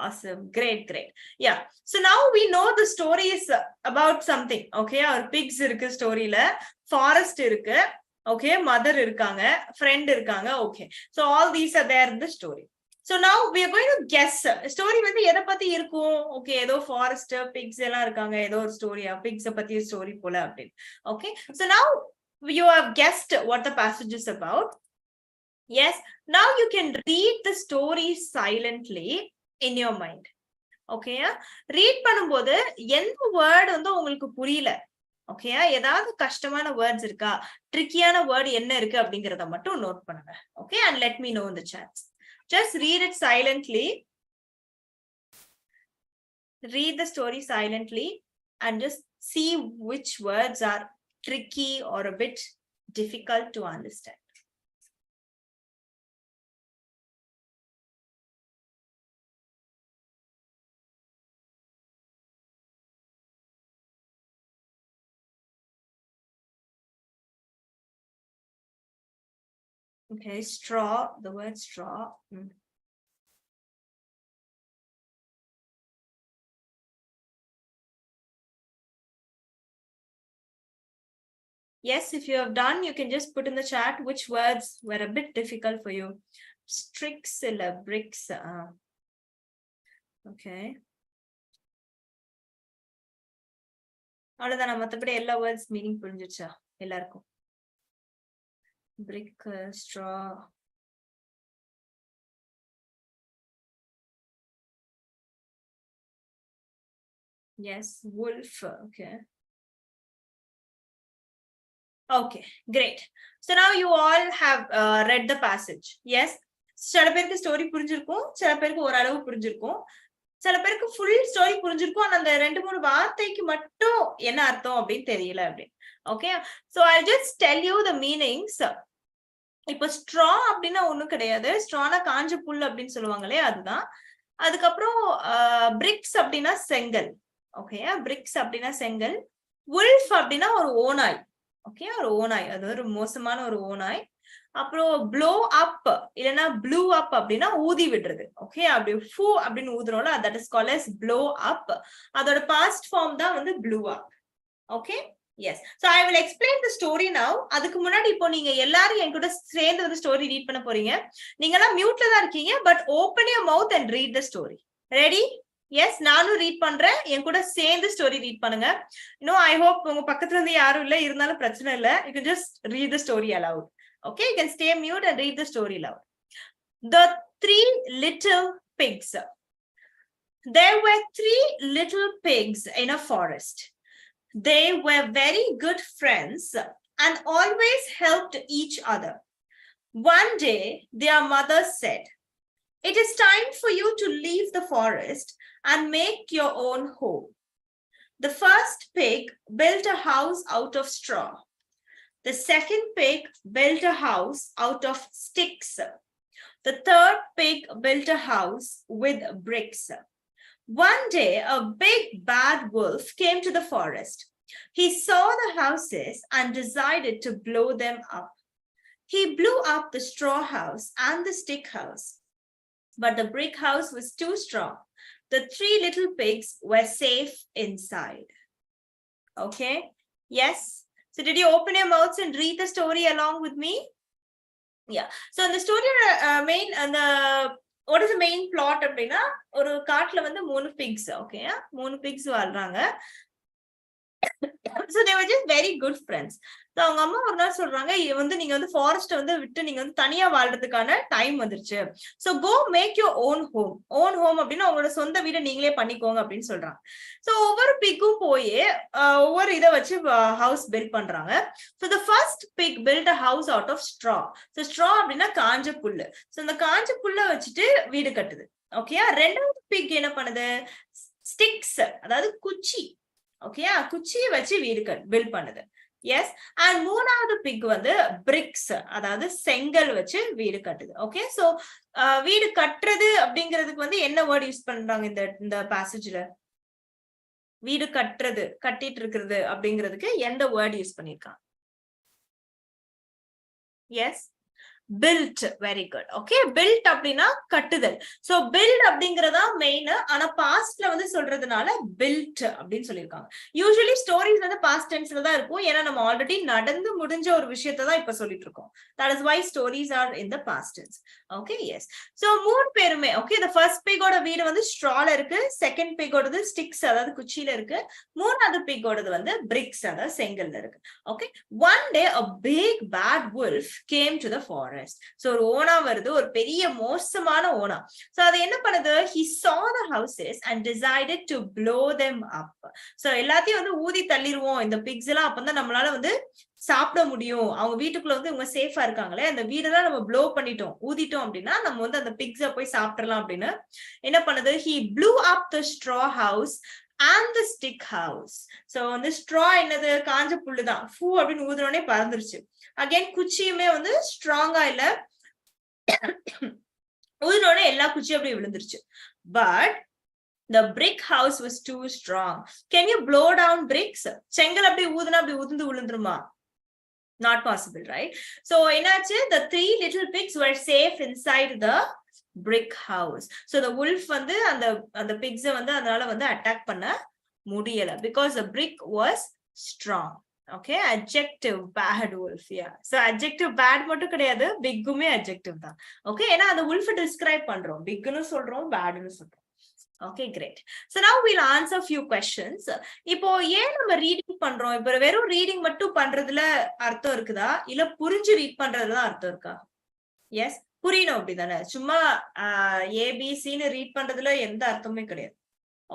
Awesome, great. Yeah, so now we know the story is about something. Okay, our pigs இருக்கு ஸ்டோரியில, forest இருக்கு, okay, mother இருக்காங்க, friend இருக்காங்க. Okay, so all these are there in the story. So now we are going to guess. Story வந்து எதை பத்தி இருக்கும்? Okay, ஏதோ forest, pigs எல்லாம் இருக்காங்க, ஏதோ ஒரு ஸ்டோரியா, pigs பத்தி ஸ்டோரி போல அப்படின்னு. Okay, so now you have guessed what the passage is about. Yes, now you can read the story silently in your mind. Okay, read பண்ணும்போது எந்த வேர்ட் வந்து உங்களுக்கு புரியல, ஓகே, ஏதாவது கஷ்டமான வேர்ட்ஸ் இருக்கா, ட்ரிக்கியான வேர்ட் என்ன இருக்கு அப்படிங்கறத மட்டும் நோட் பண்ணுங்க. Okay, and let me know in the chat. Just read it silently. Read the story silently and just see which words are tricky or a bit difficult to understand. Okay, straw, the word straw. Yes, if you have done, you can just put in the chat which words were a bit difficult for you. Strix, bricks. Okay. அவ்வளவுதான், மத்தபடி எல்லா words meaning புரிஞ்சிச்சா எல்லாருக்கும்? Brick, straw. Yes, wolf. Okay. Okay, great. So now you all have read the passage. Yes. சில பேருக்கு story புரிஞ்சிருக்கும், சில பேருக்கு ஓரளவு புரிஞ்சிருக்கும், சில பேருக்கு ஃபுல் ஸ்டோரி புரிஞ்சிருக்கும். ஆனா அந்த 2-3 வார்த்தைக்கு மட்டும் என்ன அர்த்தம் அப்படின்னு தெரியல அப்படின்னு. Okay, so I just tell you the meanings. இப்போ ஸ்ட்ரா அப்படின்னா ஒண்ணும் கிடையாது. ஸ்ட்ரானா காஞ்ச புல் அப்படின்னு சொல்லுவாங்களே, அதுதான். அதுக்கப்புறம் பிரிக்ஸ் அப்படின்னா செங்கல். ஓகே, பிரிக்ஸ் அப்படின்னா செங்கல். உல்ஃப் அப்படின்னா ஒரு ஓநாய். ஓகே, ஒரு ஓநாய், அது ஒரு மோசமான ஒரு ஓநாய். அப்புறம் ப்ளோ அப் இல்லைன்னா ப்ளூ அப் அப்படின்னா ஊதி விடுறது. ஓகே, அப்படி ஃபூ அப்படின்னு ஊதுறோம்ல, that is called as blow up. அதோட பாஸ்ட் ஃபார்ம் தான் வந்து blew up. Okay, yes. So I will explain the story now. அதுக்கு முன்னாடி இப்போ நீங்க எல்லாரும் என் கூட சேர்ந்து வந்து ஸ்டோரி ரீட் பண்ண போறீங்க. நீங்க எல்லாம் மியூட்ல தான் இருக்கீங்க, but open your mouth and read the story. Ready? Yes, நானும் ரீட் பண்றேன், என் கூட சேர்ந்து ஸ்டோரி ரீட் பண்ணுங்க. ஐ ஹோப் உங்க பக்கத்துல இருந்து யாரும் இல்ல, இருந்தாலும் பிரச்சனை இல்ல. You can just read the story allowed. Okay, you can stay mute and read the story loud. The 3 little pigs. There were 3 little pigs in a forest. They were very good friends and always helped each other. One day, their mother said, "It is time for you to leave the forest and make your own home." The first pig built a house out of straw. The second pig built a house out of sticks. The third pig built a house with bricks. One day, a big bad wolf came to the forest. He saw the houses and decided to blow them up. He blew up the straw house and the stick house, but the brick house was too strong. The 3 little pigs were safe inside. Okay? Yes? So did you open your mouths and read the story along with me? Yeah. So in the story main and what is the main plot அப்படினா, ஒரு காட்டுல வந்து 3 pigs. Okay, 3 pigs வாழ்றாங்க. So they were just very good friends. So அவங்க அம்மா ஒரு நாள் சொல்றாங்க, வந்து நீங்க வந்து ஃபாரஸ்ட் வந்து விட்டு நீங்க வந்து தனியா வாழ்றதுக்கான டைம் வந்துருச்சு. So go make your own home. Own home அப்படின்னா உங்களோட சொந்த வீடை நீங்களே பண்ணிக்கோங்க அப்படின்னு சொல்றாங்க. So ஒவ்வொரு பிக்கும் போய் ஒவ்வொரு இதை வச்சு ஹவுஸ் பில்ட் பண்றாங்க. So the first pig built a house out of straw. So straw அப்படின்னா காஞ்ச புல்லு. So இந்த காஞ்ச புல்லை வச்சுட்டு வீடு கட்டுது. ஓகேயா? ரெண்டாவது பிக் என்ன பண்ணுது? ஸ்டிக்ஸ், அதாவது குச்சி. ஓகேயா? குச்சியை வச்சு வீடு பில்ட் பண்ணுது. எஸ். அண்ட் மூணாவது பிக் வந்து பிரிக்ஸ், அதாவது செங்கல் வச்சு வீடு கட்டுது. ஓகே, சோ வீடு கட்டுறது அப்படிங்கிறதுக்கு வந்து என்ன வேர்ட் யூஸ் பண்றாங்க இந்த பேசேஜ்ல? வீடு கட்டுறது, கட்டிட்டு இருக்கிறது அப்படிங்கிறதுக்கு எந்த வேர்ட் யூஸ் பண்ணிருக்காங்க? Yes, built. Very good. Okay, built அப்படின்னா கட்டுதல். So build அப்படிங்கறதா மெயின். ஆனா பாஸ்ட்ல வந்து சொல்றதுனால built அப்படின்னு சொல்லிருக்காங்க. யூசுவலி ஸ்டோரிஸ் வந்து பாஸ்ட் டென்ஸ்ல தான் இருக்கும், ஏன்னா நம்ம ஆல்ரெடி நடந்து முடிஞ்ச ஒரு விஷயத்தை தான் இப்ப சொல்லிட்டு இருக்கோம். That is why stories are in the past tense. Okay, yes. So மூணு பேருமே okay, the first pig ஓட வீடு வந்து ஸ்ட்ரால இருக்கு, செகண்ட் pig ஓடது ஸ்டிக்ஸ் அதாவது குச்சியில இருக்கு, மூணாவது pig ஓடது வந்து bricks அதாவது செங்கல்ல இருக்கு. Okay, one day a big bad wolf came to the forest. So ஒரு ஓனா வருது, ஒரு பெரிய மோசமான ஓனா. So அது என்ன பண்ணுது? He saw the houses and decided to blow them up. So எல்லாத்தையும் வந்து ஊதி தள்ளிடுவோம் இந்த பிக்ஸ் எல்லாம், அப்பதான் நம்மளால வந்து சாப்பிட முடியும். அவங்க வீட்டுக்குள்ள வந்து இவங்க சேஃபா இருக்காங்களே, அந்த வீடெல்லாம் நம்ம ப்ளோ பண்ணிட்டோம், ஊதிட்டோம் அப்படின்னா நம்ம வந்து அந்த பிக்ஸ போய் சாப்பிடலாம் அப்படின்னு என்ன பண்ணுது? He blew up the straw house and the stick house. So the straw என்னது? காஞ்ச புல்லுதான். ஃபூ அப்படின்னு ஊதுனோடனே பறந்துருச்சு. அகைன் குச்சியுமே வந்து ஸ்ட்ராங்கா இல்ல, ஊதுனோடனே எல்லா குச்சியும் அப்படியே விழுந்துருச்சு. But the brick house was too strong. Can you blow down bricks? செங்கல் அப்படி ஊதுனா அப்படி ஊதுந்து விழுந்துருமா? Not possible, right? So என்னாச்சு? The 3 little pigs were safe inside the brick house. So the wolf வந்து அந்த pigs வந்து அதனால வந்து அட்டாக் பண்ண முடியல, because the brick was strong. Okay, adjective bad wolf. Yeah, so adjective bad மட்டும் கிடையாது, bigமே adjective தான். Okay, ஏன்னா அந்த wolf describe பண்றோம், bigனு சொல்றோம், badனு சொல்றோம். Okay, great. So now we'll answer few questions. இப்போ ஏன் நம்ம ரீடிங் பண்றோம்? இப்போ வெறும் ரீடிங் மட்டும் பண்றதுல அர்த்தம் இருக்குதா, இல்ல புரிஞ்சு ரீட் பண்றதுல அர்த்தம் இருக்கா? எஸ், புரியணும் அப்படிதானே. சும்மா ஏபிசின்னு ரீட் பண்றதுல எந்த அர்த்தமே கிடையாது.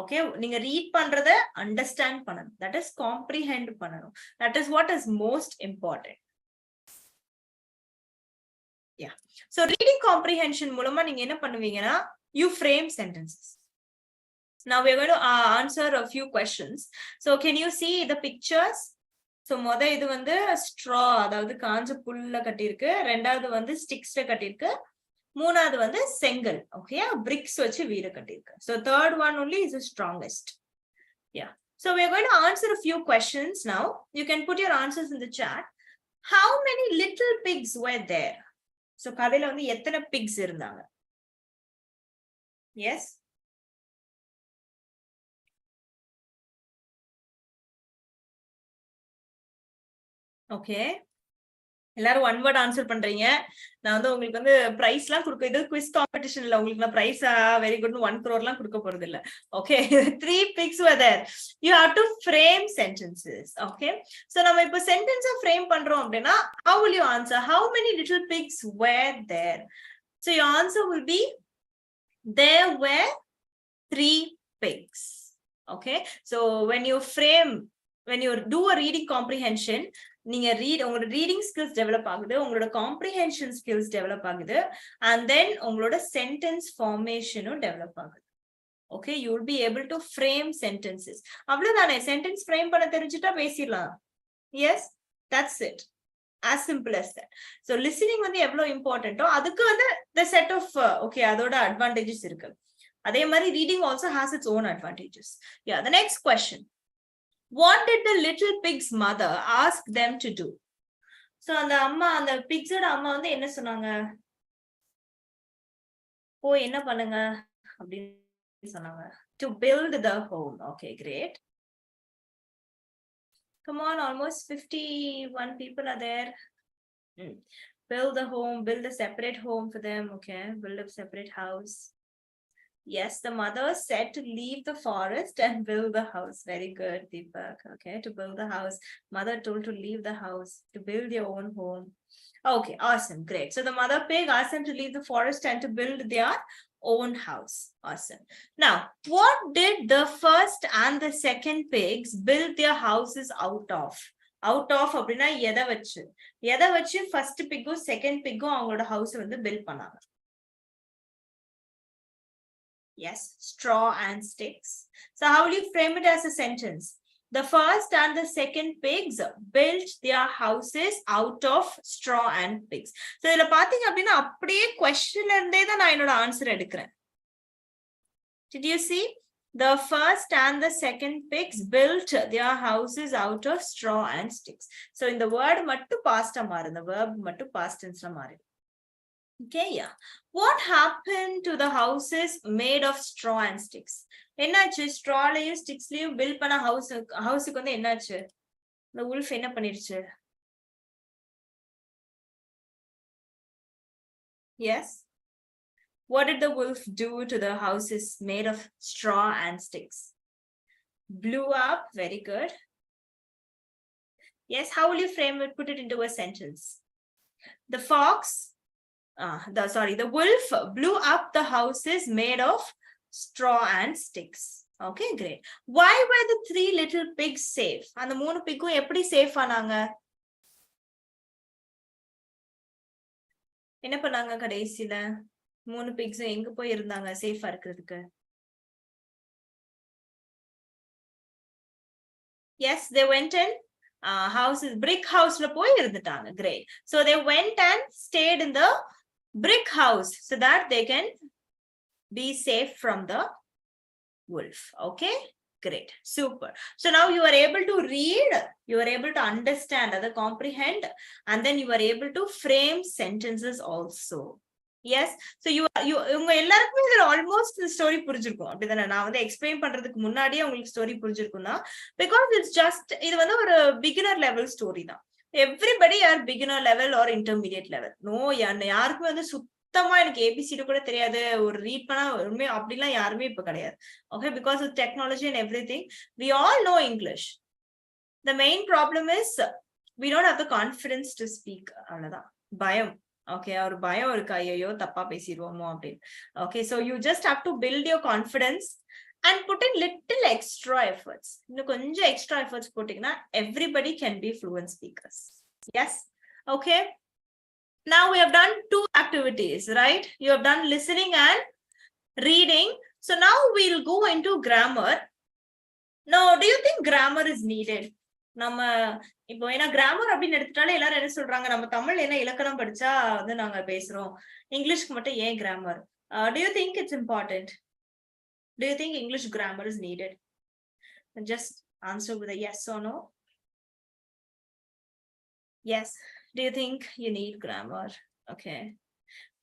ஓகே, நீங்க ரீட் பண்றத அண்டர்ஸ்டாண்ட் பண்ணணும், தட் இஸ் காம்ப்ரிஹெண்ட் பண்ணணும், that is what is most important. Yeah, so reading comprehension மூலமா நீங்க என்ன பண்ணுவீங்கன்னா, you frame sentences. Now we are going to answer a few questions. So can you see the pictures? So இது வந்து straw, அதாவது காஞ்ச புல்ல கட்டியிருக்கு. ரெண்டாவது வந்து ஸ்டிக்ஸ்ல கட்டியிருக்கு. மூணாவது வந்து செங்கல், ஓகே, பிரிக்ஸ் வச்சு வீடு கட்டியிருக்கு. So third one only is the strongest. Yeah. So we are going to answer a few questions now. You can put your answers in the chat. How many little pigs were there? So கதையில வந்து எத்தனை pigs இருந்தாங்க? Yes. Okay, எல்லாரும் one word answer பண்றீங்க. நான் வந்து உங்களுக்கு வந்து பிரைஸ் எல்லாம் கொடுக்க, இது குவிஸ் காம்படிஷன்ல உங்களுக்கு நான் பிரைஸ் வெரி குட் 1 crore எல்லாம் கொடுக்க போறது இல்ல. Okay, 3 pigs were there. You have to frame sentences. Okay, so நம்ம இப்போ சென்டென்ஸா ஃப்ரேம் பண்றோம் அப்படின்னா, how will you answer? How many little pigs were there? So your answer will be there were 3 pigs. Okay, so when you frame, when you do a reading comprehension, நீங்க உங்களோட reading skills develop ஆகுது, உங்களோட comprehension skills develop ஆகுது, and then உங்களோட sentence ஃபார்மேஷனும் develop ஆகுது. Okay, you will be able to frame sentences. அவ்வளவுதானே, sentence frame பண்ண தெரிஞ்சுட்டா பேசிடலாம். Yes, that's it, as simple as that. So listening வந்து எவ்வளவு இம்பார்ட்டன்ட்டோ அதுக்கு வந்து the set of ஓகே அதோட அட்வான்டேஜஸ் இருக்கு. அதே மாதிரி reading also has its own advantages. Yeah, the next question. What did the little pig's mother ask them to do? So அந்த அம்மா, அந்த பிக்ஸோட அம்மா வந்து என்ன சொன்னாங்க? ஓ, என்ன பண்ணுங்க அப்படின்னு சொன்னாங்க. To build the home. Okay, great. Come on, almost 51 people are there. Build the home, build a separate home for them. Okay, build a separate house. Yes, the mother said to leave the forest and build the house. Very good, Deepak. Okay, to build the house. Mother told to leave the house, to build your own home. Okay, awesome, great. So the mother pig asked them to leave the forest and to build their own house. Awesome. Now, what did the first and the second pigs build their houses out of? Out of அப்படின்னா எதை வச்சு first பிக்கும் second பிக்கும் அவங்களோட house வந்து build பண்ணாங்க? Yes, straw and sticks. So how will you frame it as a sentence? The first and the second pigs built their houses out of straw and pigs. So இதுல பாத்தீங்க அப்படின்னா அப்படியே questionல இருந்தே தான் நான் என்னோட ஆன்சர் எடுக்கிறேன். Did you see? The first and the second pigs built their houses out of straw and sticks. So in the word மட்டும் past மாறு, the verb மட்டும் past tense மாறு. Okay, yeah. What happened to the houses made of straw and sticks? என்னாச்சு? ஸ்ட்ராலையும் ஸ்டிக்ஸ்லயும் build பண்ண ஹவுஸுக்கு வந்து என்னாச்சு? இந்த wolf என்ன பண்ணிருச்சு? Yes. What did the wolf do to the houses made of straw and sticks? Blew up. Very good. Yes, how will you frame it? Put it into a sentence. The the wolf blew up the houses made of straw and sticks. Okay, great. Why were the 3 little pigs safe? And the 3 பிக்கும் எப்படி safe ஆனாங்க? என்ன பண்ணாங்க கடைசில? 3 பிக்ஸும் எங்க போய் இருந்தாங்க சேஃபா இருக்கிறதுக்கு? Yes, they went in houses, brick houseல போய் இருந்துட்டாங்க. Great. So they went and stayed in the brick house so that they can be safe from the wolf. Okay, great, super. So now you are able to read, you are able to understand, comprehend, and then you are able to frame sentences also. Yes, so உங்க எல்லாருக்குமே இதுல almost story புரிஞ்சிருக்கும் அப்படிதானே? நான் வந்து explain பண்றதுக்கு முன்னாடியே உங்களுக்கு ஸ்டோரி புரிஞ்சிருக்கும்னா, பிகாஸ் இட்ஸ் ஜஸ்ட் இது வந்து ஒரு பிகினர் லெவல் ஸ்டோரி தான். Everybody are beginner level or intermediate level. No, யாருக்குமே வந்து சுத்தமா எனக்கு ஏபிசிடி கூட தெரியாது, ஒரு ரீட் பண்ணா உண்மை அப்படிலாம் யாருமே இப்ப கிடையாது. Okay, because of technology and everything we all know English. The main problem is we don't have the confidence to speak. அவ்வளவுதான், பயம். ஓகே, ஒரு பயம் இருக்கு, ஐயோ தப்பா பேசிடுவோமோ அப்படின்னு. Okay, so you just have to build your confidence and put in little extra efforts. இன்னும் கொஞ்சம் extra efforts போட்டீங்கன்னா everybody can be fluent speakers. Yes, okay. Now we have done 2 activities, right? You have done listening and reading. So now we'll go into grammar. Now, do you think grammar is needed? நம்ம இப்போ ஏன்னா grammar அப்படின்னு எடுத்துட்டாலே எல்லாரும் என்ன சொல்றாங்க, நம்ம தமிழ் என்ன இலக்கணம் படிச்சா வந்து நாங்க பேசுறோம், இங்கிலீஷ்க்கு மட்டும் ஏன் grammar? Do you think it's important? Do you think English grammar is needed? Just answer with a yes or no. Yes. Do you think you need grammar? Okay,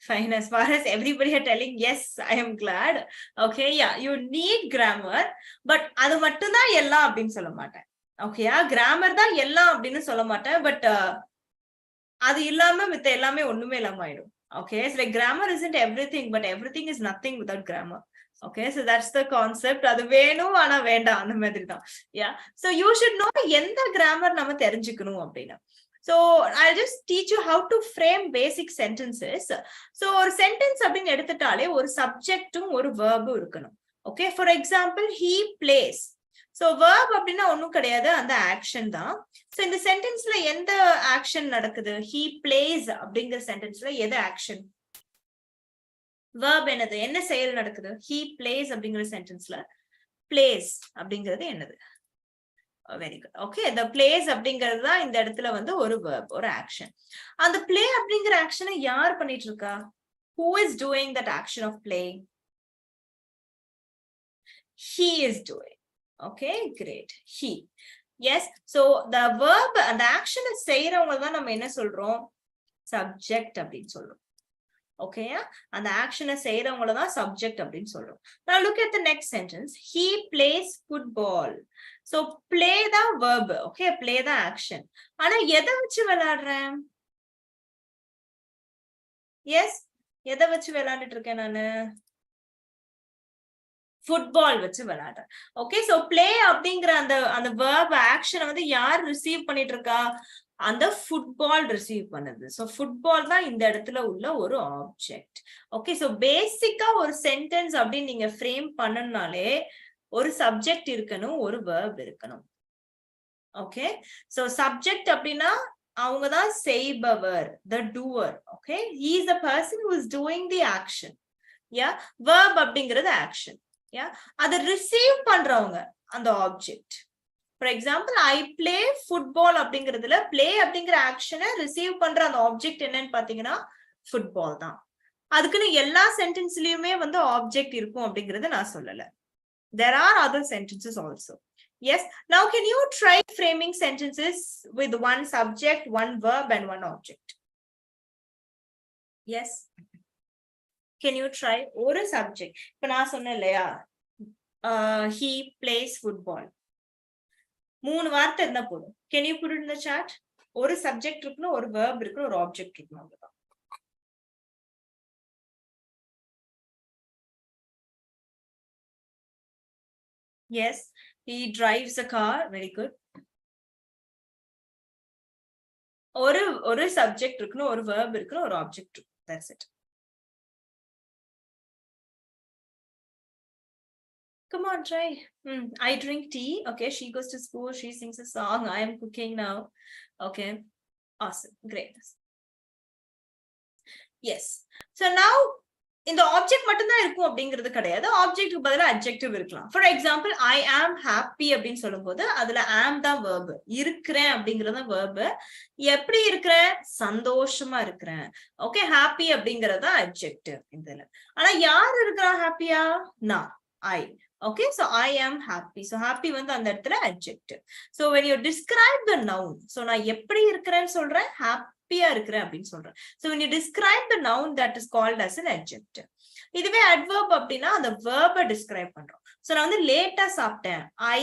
fine. As far as everybody are telling yes, I am glad. Okay, yeah, you need grammar, but அது மட்டும் தான் எல்லாம் அப்படின்னு சொல்ல மாட்டேன். ஓகேயா, grammar தான் எல்லாம் அப்படின்னு சொல்ல மாட்டேன், பட் அது இல்லாம மித்த எல்லாமே ஒண்ணுமே இல்லாம ஆயிடும். Okay, so grammar isn't everything, but everything is nothing without grammar. Okay, so that's the concept. அது வேணும் ஆனா வேண்டாம் அந்த மாதிரி தான். Yeah, so you should know எந்த கிராமர் நம்ம தெரிஞ்சுக்கணும் அப்படின்னு. So I'll just teach you how to frame basic sentences. So ஒரு sentence அப்படின்னு எடுத்துட்டாலே ஒரு சப்ஜெக்டும் ஒரு வேர்பும் இருக்கணும். Okay, for example, he plays. So verb அப்படின்னா ஒண்ணும் கிடையாது, அந்த ஆக்ஷன் தான். சோ இந்த சென்டென்ஸ்ல எந்த ஆக்ஷன் நடக்குது? he plays அப்படிங்கிற சென்டென்ஸ்ல எது ஆக்ஷன்? verb என்னது? என்ன செயல் நடக்குது? he plays அப்படிங்கிற சென்டென்ஸ்ல plays அப்படிங்கிறது என்னது? Very good. Okay, the plays அப்படிங்கிறது தான் இந்த இடத்துல வந்து ஒரு verb, ஒரு ஆக்ஷன். அந்த play அப்படிங்கிற ஆக்ஷனை யார் பண்ணிட்டு இருக்கா? who is doing that action of playing? he is doing. Okay, great. He. Yes, so the verb and the action is செய்யறவங்க தான் நம்ம என்ன சொல்றோம்? subject அப்படின்னு சொல்றோம். Okay, and the action is செய்யறவங்க தான் subject அப்படின்னு சொல்றோம். Now look at the next sentence. He plays football. So play the verb. Okay, play the action. ஆனா எதை வச்சு விளையாடுறேன்? Yes, எதை வச்சு விளையாண்டுட்டு இருக்கேன் நானு? ஃபுட்பால் வச்சு விளையாடுறேன். ஓகே, சோ பிளே அப்படிங்கிற அந்த வெர்ப் ஆக்ஷனை வந்து யார் ரிசீவ் பண்ணிட்டு இருக்கா? அந்த ஃபுட்பால் ரிசீவ் பண்ணுது. சோ ஃபுட்பால் தான் இந்த இடத்துல உள்ள ஒரு ஆப்ஜெக்ட். ஓகே, சோ பேசிக்கா ஒரு சென்டென்ஸ் அப்படின்னு நீங்க ஃப்ரேம் பண்ணனாலே ஒரு சப்ஜெக்ட் இருக்கணும், ஒரு வெர்ப் இருக்கணும். ஓகே, சோ சப்ஜெக்ட் அப்படின்னா அவங்க தான் செய்பவர், the doer. Okay, he is the person who is doing the action. Yeah, verb அப்படிங்கிறது ஆக்ஷன். Yeah, அதை ரிசீவ் பண்றவங்க அந்த object. For example, I play football அப்படிங்கிறதுல பிளே அப்படிங்கிற ஆக்ஷனை ரிசீவ் பண்ற அந்த ஆப்ஜெக்ட் என்னன்னு பாத்தீங்கன்னா ஃபுட்பால் தான். அதுக்குன்னு எல்லா சென்டென்ஸ்லயுமே வந்து ஆப்ஜெக்ட் இருக்கும் அப்படிங்கறத நான் சொல்லல. There are other sentences also. Yes, now can you try framing sentences with one subject, one verb and one object? Yes, can you try? ஒரு சப்ஜெக்ட் இப்ப நான் சொன்னேன் இல்லையா, he plays football. 3 வார்த்தை இருந்தா போதும். Can you put it in the chat? ஒரு subject இருக்கணும், ஒரு verb இருக்கணும், ஒரு ஆப்ஜெக்ட் இருக்கணும். அவ்வளவுதான். Yes, he drives a car. Very good. ஒரு சப்ஜெக்ட் இருக்கணும், ஒரு verb இருக்கணும், ஒரு ஆப்ஜெக்ட் இருக்கணும். That's it. Come on, try. I drink tea. Okay, she goes to school. She sings a song. I am cooking now. Okay, awesome, great. Yes. So now, இந்த object மட்டும் தான் இருக்கும் அப்படிங்கிறது கிடையாது. ஆப்ஜெக்ட்டுக்கு பதிலா அட்ஜெக்டிவ் இருக்கலாம். For example, I am happy அப்படின்னு சொல்லும் போது அதுல ஆம் தான் வேர்பு. இருக்கிறேன் அப்படிங்கறது தான் வேர்பு. எப்படி இருக்கிறேன்? சந்தோஷமா இருக்கிறேன். ஓகே, ஹாப்பி அப்படிங்கறது தான் அட்ஜெக்டிவ் இதுல. ஆனா யார் இருக்கிறா ஹாப்பியா? நான், ஐ. Okay, so I am happy. So happy வந்து அந்த இடத்துல adjective. So when you describe the noun, so நான் எப்படி இருக்கிறேன்னு சொல்றேன்? ஹாப்பியா இருக்கிறேன் அப்படின்னு சொல்றேன். So when you describe the noun, that is called as an adjective. இதுவே adverb அப்படின்னா அந்த verb டிஸ்கிரைப் பண்றோம். சோ நான் வந்து லேட்டா சாப்பிட்டேன், I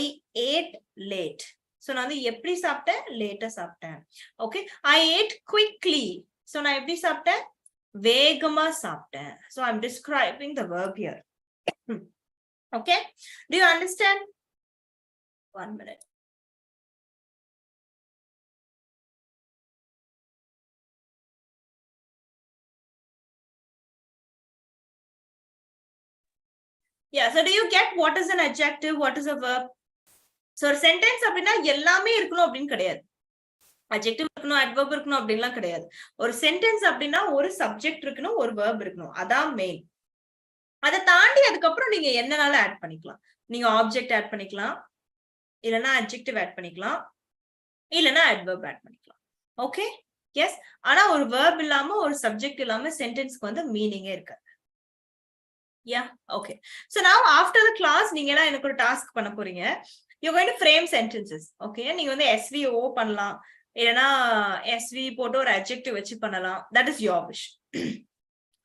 ate late. சோ நான் வந்து எப்படி சாப்பிட்டேன், லேட்டா சாப்பிட்டேன். Okay, I ate quickly. So நான் எப்படி சாப்பிட்டேன், வேகமா சாப்பிட்டேன். So I'm describing the verb here. Okay, do you understand? 1 minute. Yeah, so do you get what is an adjective, what is a verb? So ஒரு sentence அப்படின்னா எல்லாமே இருக்கணும் அப்படின்னு கிடையாது. adjective இருக்கணும், adverb இருக்கணும் அப்படின்லாம் கிடையாது. ஒரு sentence அப்படின்னா ஒரு subject இருக்கணும், ஒரு verb இருக்கணும், அதான் மெயின். அதை தாண்டி அதுக்கப்புறம் நீங்க என்னனாலும் ஆட் பண்ணிக்கலாம். நீங்க ஆப்ஜெக்ட் ஆட் பண்ணிக்கலாம், இல்லைன்னா adjective ஆட் பண்ணிக்கலாம், இல்லைன்னா adverb ஆட் பண்ணிக்கலாம். Okay, yes. ஆனா ஒரு verb இல்லாம ஒரு சப்ஜெக்ட் இல்லாம சென்டென்ஸ்க்கு வந்து மீனிங்கே இருக்காது. Yeah, okay. So now after the class, நீங்க எல்லாம் எனக்கு ஒரு டாஸ்க் பண்ண போறீங்க. You're going to frame sentences. Okay, நீங்க வந்து SVO பண்ணலாம், இல்லனா SV போட்டு ஒரு adjective வச்சு பண்ணலாம். That is your wish.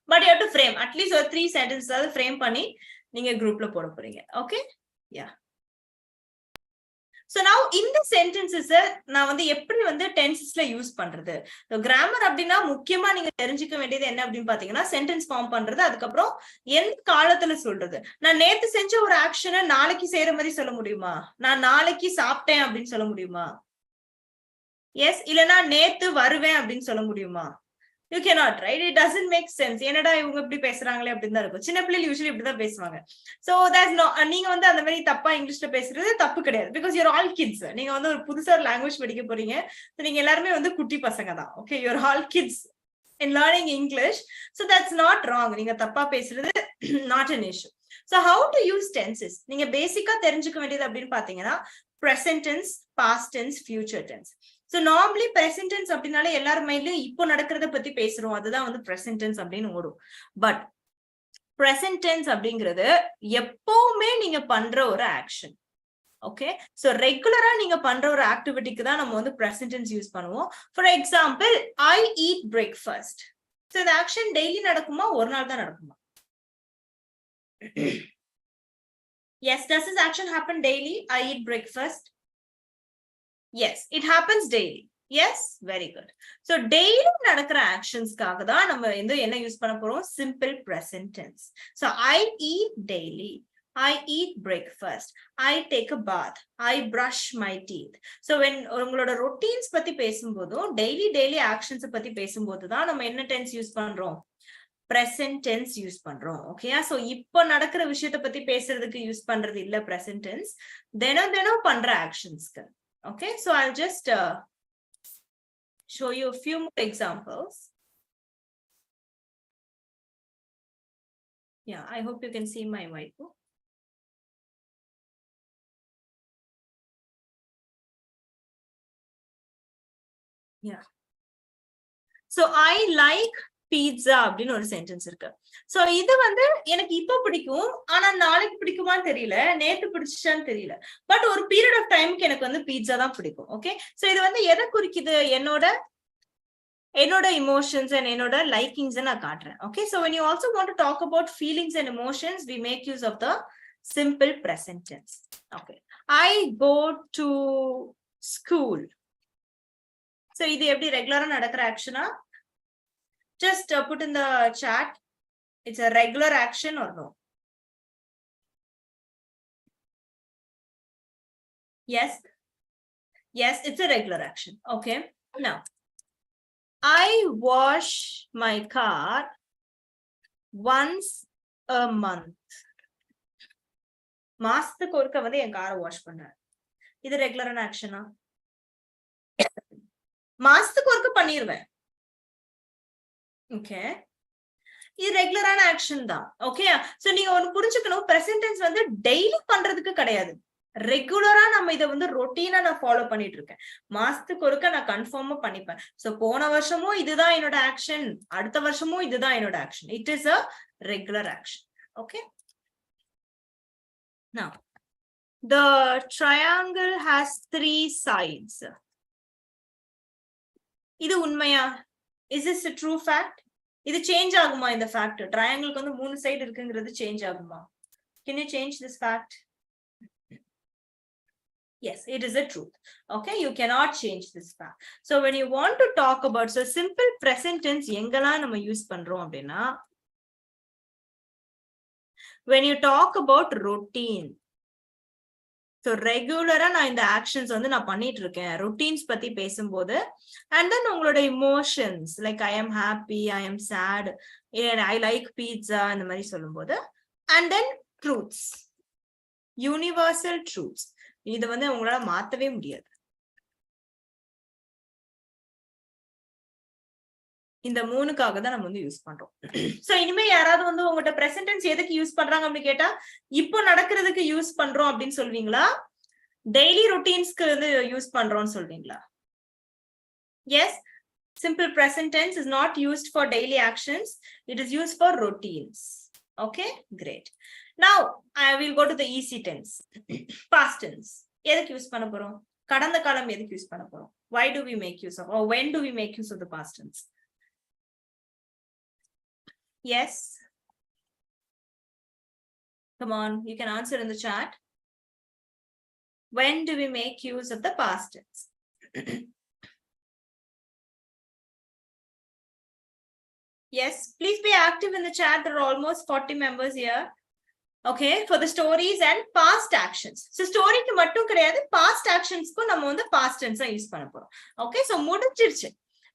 But you have to frame at least ஒரு 3 sentences frame பண்ணி நீங்க குரூப்ல போட போறீங்க. Okay? Yeah. So now இந்த sentences நான் வந்து எப்படி வந்து டென்சஸ்ல யூஸ் பண்றது. கிராமர் அப்படின்னா முக்கியமா நீங்க தெரிஞ்சுக்க வேண்டியது என்ன அப்படின்னு பாத்தீங்கன்னா, சென்டென்ஸ் ஃபார்ம் பண்றது, அதுக்கப்புறம் எந்த காலத்துல சொல்றது. நான் நேத்து செஞ்ச ஒரு ஆக்ஷனை நாளைக்கு செய்யற மாதிரி சொல்ல முடியுமா? நான் நாளைக்கு சாப்பிட்டேன் அப்படின்னு சொல்ல முடியுமா? எஸ். இல்லைன்னா நேத்து வருவேன் அப்படின்னு சொல்ல முடியுமா? You cannot, right? It doesn't make sense. என்னடா இவங்க இப்படி பேசுறாங்களே அப்படின்னு தான் இருக்கும். சின்ன பிள்ளைகள் யூசுவலி இப்படிதான் பேசுவாங்க. So that's no, நீங்க வந்து அந்த மாதிரி தப்பா இங்கிலீஷ்ல பேசுறது தப்பு கிடையாது. Because you're all kids. நீங்க வந்து ஒரு புதுசா ஒரு லாங்குவேஜ் படிக்க போறீங்க. நீங்க எல்லாருமே வந்து குட்டி பசங்க தான். Okay, you're all kids in learning English. So that's not wrong. நீங்க தப்பா பேசுறது not an issue. So how to use tenses? நீங்க பேசிக்கா தெரிஞ்சுக்க வேண்டியது அப்படின்னு பாத்தீங்கன்னா, present tense, past tense, future tense. So normally present tense அப்படினாலே எல்லாரும் மைண்ட்லயும் இப்போ நடக்கிறத பத்தி பேசுறோம், அதுதான் வந்து present tense அப்படின்னு ஓடும். பட் present tense அப்படிங்கிறது எப்பவுமே நீங்க பண்ற ஒரு ஆக்ஷன். ஓகே, சோ ரெகுலரா நீங்க பண்ற ஒரு ஆக்டிவிட்டிக்கு தான் நம்ம வந்து present tense யூஸ் பண்ணுவோம். For example, I eat breakfast. So இந்த ஆக்ஷன் டெய்லி நடக்குமா, ஒரு நாள் தான் நடக்குமா? Yes, does this action happen daily? I eat breakfast. Yes, it happens daily. Yes, very good. So daily நடக்கிற ஆக்ஷன்ஸ்க்காக தான் நம்ம என்ன யூஸ் பண்ண போறோம், simple present tense. So I eat daily, I eat breakfast, I take a bath, I brush my teeth. So when உங்களோட routines பத்தி பேசும்போதும் daily actions பத்தி பேசும்போது தான் நம்ம என்ன டென்ஸ் யூஸ் பண்றோம், present tense யூஸ் பண்றோம். ஓகேயா? சோ இப்போ நடக்கிற விஷயத்தை பத்தி பேசுறதுக்கு யூஸ் பண்றது இல்ல present tense, தினம் பண்ற ஆக்ஷன்ஸ்க்கு. Okay, so I'll just show you a few more examples. Yeah, I hope you can see my whiteboard. Yeah. So I like pizza அப்படின்னு ஒரு சென்டென்ஸ் இருக்கு. சோ இது வந்து எனக்கு இப்ப பிடிக்கும், ஆனா நாளைக்கு பிடிக்குமான்னு தெரியல, நேத்து பிடிச்சான்னு தெரியல. பட் ஒரு பீரியட் ஆஃப் டைமுக்கு எனக்கு வந்து பீட்சா தான் பிடிக்கும். ஓகே, சோ இது வந்து எதை குறிக்குது, என்னோட இமோஷன்ஸ் அண்ட் என்னோட லைக்கிங்ஸ் நான் காட்டுறேன். Okay, so when you also want to talk about feelings and emotions, we make use of the simple present tense. Okay, I go to school. So இது எப்படி ரெகுலரா நடக்கிற ஆக்ஷனா? Just put in the chat, it's a regular action or no? Yes, it's a regular action. Okay, now I wash my car once a month. மாசத்துக்கு ஒருக்க வந்து என் காரை wash பண்றேன். இது ரெகுலரான ஆக்ஷனா? மாசத்துக்கு ஒருக்க பண்ணிடுவேன். ஓகே, இது ரெகுலரான ஆக்ஷன் தான். ஓகே, சோ நீங்க ஒன்னு புரிஞ்சுக்கணும், பிரசன்ட் டென்ஸ் வந்து டெய்லி பண்றதுக்கு கிடையாது. ரெகுலரா நம்ம இதை வந்து ரொட்டீனா நான் ஃபாலோ பண்ணிட்டு இருக்கேன். மாசத்துக்கு ஒருக்க நான் கன்ஃபார்மா பண்ணிப்பேன். சோ போன வருஷமும் இதுதான் என்னோட ஆக்ஷன், அடுத்த வருஷமும் இதுதான் என்னோட action. It is a regular action. Okay, now the triangle has 3 sides. இது உண்மையா? Is this a true fact? இது சேஞ்ச் ஆகுமா இந்த fact? ட்ரையாங்கிளுக்கு வந்து 3 சைடு இருக்குங்கிறது சேஞ்ச் ஆகுமா? Can you change this fact? Yes, it is a truth. Okay, you cannot change this fact. So when you want to talk about, so simple present tense எங்கெல்லாம் நம்ம use பண்றோம் அப்படின்னா, when you talk about routine, so ரெகுலரா நான் இந்த actions வந்து நான் பண்ணிட்டு இருக்கேன் ரொட்டீன்ஸ் பத்தி பேசும்போது, அண்ட் தென் உங்களோட emotions like I am happy, I am chat, I like pizza இந்த மாதிரி சொல்லும்போது, and then truths, universal truths, இது வந்து உங்களால மாத்தவே முடியாது. இந்த 3க்காக தான் நம்ம வந்து யூஸ் பண்றோம். சோ இனிமே யாராவது வந்து உங்ககிட்ட பிரசன்ட் டென்ஸ் எதுக்கு யூஸ் பண்றாங்க அப்படின்னு கேட்டா, இப்போ நடக்கிறதுக்கு யூஸ் பண்றோம் அப்படின்னு சொல்வீங்களா, டெய்லி ரொட்டீன்ஸ்க்கு வந்து யூஸ் பண்றோம்னு சொல்வீங்களா? Yes, simple present tense is not used for daily actions, it is used for routines. Okay, great. Now I will go to the easy tense. Past tense எதுக்கு யூஸ் பண்ண போறோம்? கடந்த காலம் எதுக்கு யூஸ் பண்ண போறோம்? Why do we make use of, or when do we make use of the past tense? Yes, come on, you can answer in the chat. When do we make use of the past tense? Yes, please be active in the chat. There are almost 40 members here. Okay, for the stories and past actions. So story க்கு மட்டும் கிடையாது, past actions க்கு நம்ம வந்து past tense use பண்ண போறோம். Okay, so முடிஞ்சிருச்சு,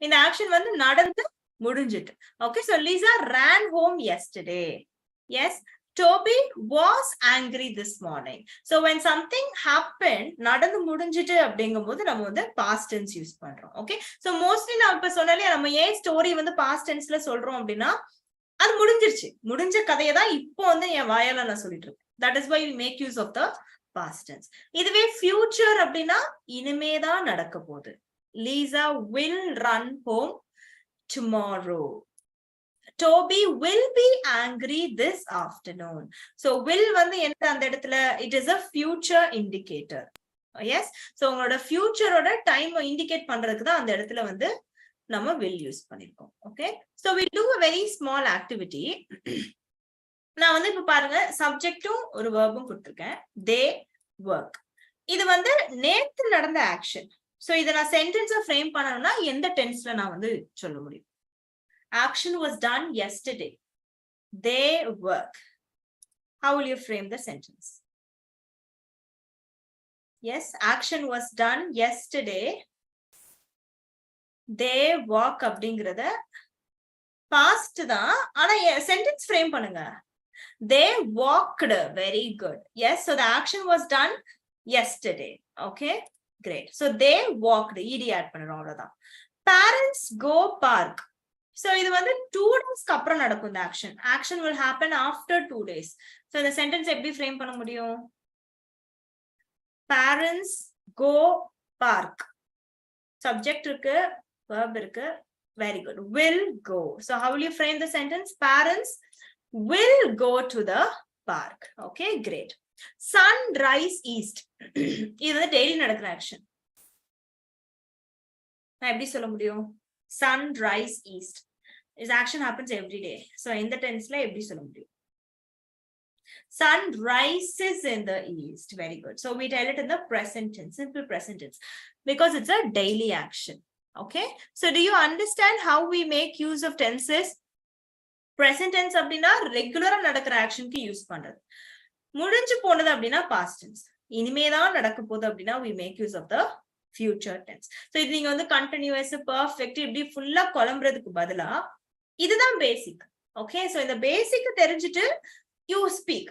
இந்த ஆக்ஷன் வந்து நடந்து முடிஞ்சிட்டு. Okay, so Lisa ran home yesterday. Yes, Toby was angry this morning. So when something happened, நடந்து முடிஞ்சிட்டு அப்படிங்கும்போது நம்ம வந்து past tense யூஸ் பண்றோம். Okay, so mostly நான் இப்ப சொன்னாலே நம்ம ஏன் ஸ்டோரி வந்து past tenseல சொல்றோம் அப்படின்னா, அது முடிஞ்சிருச்சு, முடிஞ்ச கதையை தான் இப்போ வந்து என் வாயால நான் சொல்லிட்டு இருக்கேன். That is why we make use of the past tense. இதுவே future அப்படின்னா இனிமேதான் நடக்க போகுது. Lisa will run home tomorrow. Toby will be angry this afternoon. So will வந்து என்ன அந்த இடத்துல, it is a future indicator. Yes, so உங்களோட ஃபியூச்சரோட டைம் இண்டிகேட் பண்றதுக்கு தான் அந்த இடத்துல வந்து நம்ம will யூஸ் பண்ணிருக்கோம். Okay, so we'll do a very small activity. நான் வந்து இப்ப பாருங்க, சப்ஜெக்டும் ஒரு வெர்பும் கொடுத்திருக்கேன், they work. இது வந்து நேத்து நடந்த ஆக்ஷன். சோ இத நான் சென்டென்ஸா ஃப்ரேம் பண்ணனும்னா எந்த டென்ஸ்ல நான் வந்து சொல்ல முடியும்? Action was done yesterday. They work. How will you frame the sentence? Yes, action was done yesterday. They walk அப்படிங்கறத past தான், ஆனா sentence frame பண்ணுங்க. They walked. Very good. Yes, so the action was done yesterday. Okay, great. So they walked. ed add பண்றோம், அவ்வளவுதான். Parents go park. So இது வந்து 2 daysக்கு அப்புறம் நடக்கும் இந்த action. Action will happen after 2 days. So இந்த sentence எப்படி frame பண்ண முடியும்? Parents go park. Subject இருக்கு, verb இருக்கு. Very good. Will go. So how will you frame the sentence? Parents will go to the park. Okay, great. Sunrise east. இது வந்து daily நடக்கிற action. நான் எப்படி சொல்ல முடியும்? Sunrise east. This action happens every day. So in the tense la எப்படி சொல்ல முடியும்? Sun rises in the east. Very good. So we tell it in the present tense, simple present tense, because it's a daily action. Okay, so do you understand how we make use of tenses? Present tense அப்படின்னா ரெகுலரா நடக்கிற ஆக்ஷனுக்கு use பண்றது, முடிஞ்சு போனது அப்படின்னா past tense, இனிமேதான் நடக்க போகுது அப்படின்னா we make use of the future tense. So இது நீங்க வந்து continuous, perfect இப்படி ஃபுல்லா குழம்புறதுக்கு பதிலா இதுதான் பேசிக். Okay, so இந்த பேசிக் தெரிஞ்சுட்டு you speak.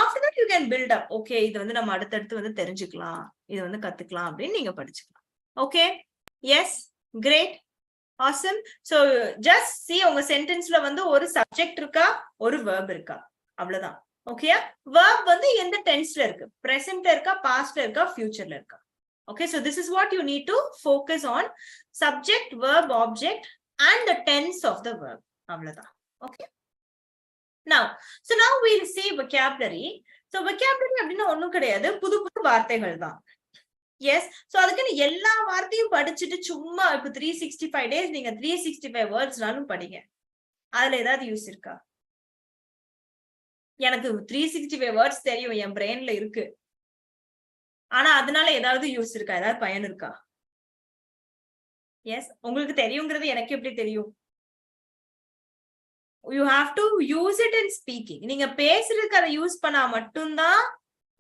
After that you can build up. Okay, இது வந்து நம்ம அடுத்தடுத்து வந்து தெரிஞ்சுக்கலாம், இது வந்து கத்துக்கலாம் அப்படின்னு நீங்க படிச்சுக்கலாம். Okay, yes, great, awesome. So just see உங்க சென்டென்ஸ்ல வந்து ஒரு சப்ஜெக்ட் இருக்கா, ஒரு verb இருக்கா, அவ்வளவுதான். ஓகே, verb வந்து எந்த டென்ஸ்ல இருக்கு, பிரசன்ட்ல இருக்கா, பாஸ்ட்ல இருக்கா, ஃபியூச்சர்ல இருக்கா. Okay, so this is what you need to focus on: subject, verb, object, and the tense of the verb. Avladha. Okay. Now we'll see vocabulary. So vocabulary அப்படினா ஒண்ணும் கிடையாது, புது புது வார்த்தைகள் தான். எஸ். சோ அதுக்குன்னு எல்லா வார்த்தையும் படிச்சுட்டு சும்மா இப்ப 365 டேஸ் நீங்க 365 வேர்ட்ஸ்னாலும் படிங்க. அதுல ஏதாவது யூஸ் இருக்கா? எனக்கு 365 வேர்ட்ஸ் தெரியும், என் பிரெயின்ல இருக்கு. ஆனா அதனால ஏதாவது யூஸ் இருக்கா? ஏதாவது பயன் இருக்கா? எஸ். உங்களுக்கு தெரியுங்கிறது எனக்கு எப்படி தெரியும்? You have to use it in speaking. நீங்க பேசுறதுக்கு அதை யூஸ் பண்ணா மட்டும்தான்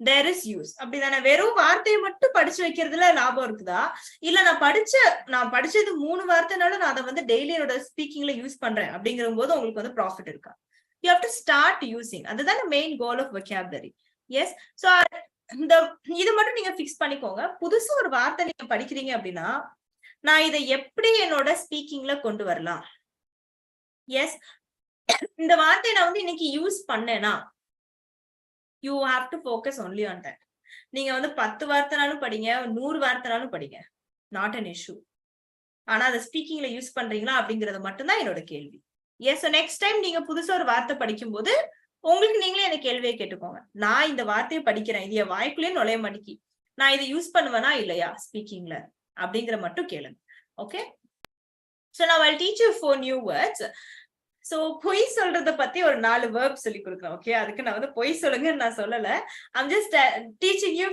there is use. அப்படிதானே? வெறும் வார்த்தையை மட்டும் படிச்சு வைக்கிறதுல லாபம் இருக்குதா? இல்ல நான் படிச்சது 3 வார்த்தைனாலும் நான் அதை வந்து டெய்லி என்னோட ஸ்பீக்கிங்ல யூஸ் பண்றேன் அப்படிங்கிற போது உங்களுக்கு வந்து ப்ராஃபிட் இருக்கா? You have to start using. அதுதான் main goal of vocabulary. Yes. So இது மட்டும் நீங்க பிக்ஸ் பண்ணிக்கோங்க. புதுசா ஒரு வார்த்தை நீங்க படிக்கிறீங்க அப்படின்னா நான் இதை எப்படி என்னோட ஸ்பீக்கிங்ல கொண்டு வரலாம்? எஸ். இந்த வார்த்தையை நான் வந்து இன்னைக்கு use பண்ணேனா you have to focus only on that. நீங்க வந்து 10 வார்த்தைனாலும் படிங்க, 100 வார்த்தைனாலும் படிங்க, not an issue. ஆனா அதை ஸ்பீக்கிங்ல யூஸ் பண்றீங்களா அப்படிங்கறது மட்டும்தான் என்னோட கேள்வி. எஸ். நெக்ஸ்ட் டைம் நீங்க புதுசா ஒரு வார்த்தை படிக்கும் போது உங்களுக்கு நீங்களே இந்த கேள்வியை கேட்டுக்கோங்க. நான் இந்த வார்த்தையை படிக்கிறேன், இது என் வாய்க்குள்ளேயே நுழைய மாட்டேங்கி, நான் இதை யூஸ் பண்ணுவேனா இல்லையா ஸ்பீக்கிங்ல அப்படிங்கிற மட்டும் கேளுங்க. Okay. So now I'll teach you 4 new words. So பொய் சொல்றத பத்தி ஒரு 4 verb சொல்லி கொடுக்குறேன். ஓகே. அதுக்கு நான் வந்து பொய் சொல்லுங்கன்னு நான் சொல்லல. I'm just teaching you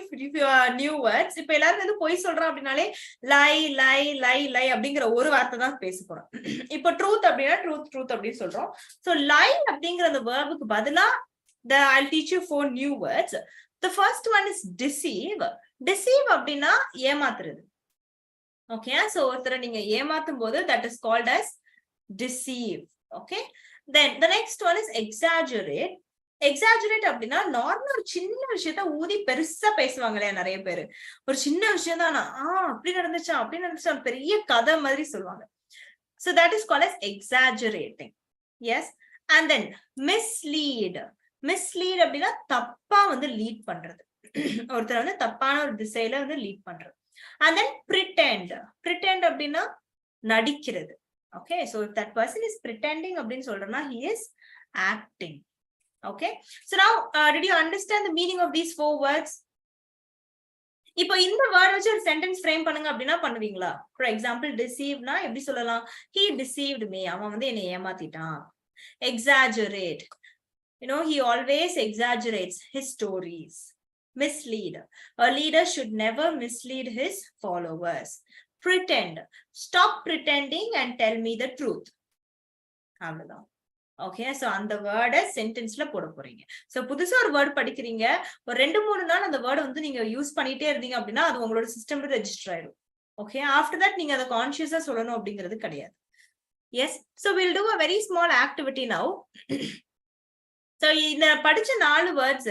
new words. இப்ப எல்லாரும் வந்து பொய் சொல்றோம் அப்படின்னாலே லை லை லை லை அப்படிங்கிற ஒரு வார்த்தை தான் பேச போறோம். இப்ப ட்ரூத் அப்படின்னா ட்ரூத் அப்படின்னு சொல்றோம். சோ லை அப்படிங்கிற அந்த வேர்புக்கு பதிலா I'll teach you 4 new words. The first one is deceive. Deceive அப்படின்னா ஏமாத்துறது. ஓகே. சோ ஒருத்தரை நீங்க ஏமாத்தும் போது that is called as deceive. Okay. Then the next one is exaggerate. Exaggerate அப்படின்னா நார்மல் ஒரு சின்ன விஷயத்த ஊதி பெருசா பேசுவாங்க இல்லையா நிறைய பேரு. ஒரு சின்ன விஷயம் தான் அப்படி நடந்துச்சா பெரிய கதை மாதிரி சொல்லுவாங்க. So that is called as exaggerating. Yes. And then mislead. Mislead அப்படின்னா தப்பா வந்து லீட் பண்றது. ஒருத்தர் வந்து தப்பான ஒரு திசையில வந்து லீட் பண்றது. And then pretend. Pretend அப்படின்னா நடிக்கிறது. Okay, so if that person is pretending அப்படின்னு சொல்றேன்னா he is acting. Okay, so now did you understand the meaning of these 4 words? இப்போ இந்த வேர்ட் வச்சு ஒரு சென்டென்ஸ் ஃப்ரேம் பண்ணுங்க அப்படின்னா பண்ணுவீங்களா? ஃபார் எக்ஸாம்பிள் டிசீவ்னா எப்படி சொல்லலாம்? he deceived me. அவன் வந்து என்னை ஏமாத்திட்டான். exaggerate, you know, he always exaggerates his stories. Mislead, a leader should never mislead his followers. Pretend, stop pretending and tell me the truth. அவ்வளவுதான். Okay. So அந்த வேர்டை சென்டென்ஸ்ல போட போறீங்க. சோ புதுசா ஒரு வேர்ட் படிக்கிறீங்க, ஒரு 2-3 நாள் அந்த வேர்டை வந்து நீங்க யூஸ் பண்ணிட்டே இருந்தீங்க அப்படின்னா அது உங்களோட சிஸ்டம்ல ரெஜிஸ்டர் ஆயிடும். ஓகே. ஆஃப்டர் தட் நீங்க அதை கான்சியஸா சொல்லணும் அப்படிங்கிறது கிடையாது. Yes. So we'll do a very small activity now. சோ இந்த படிச்ச 4 வேர்ட்ஸ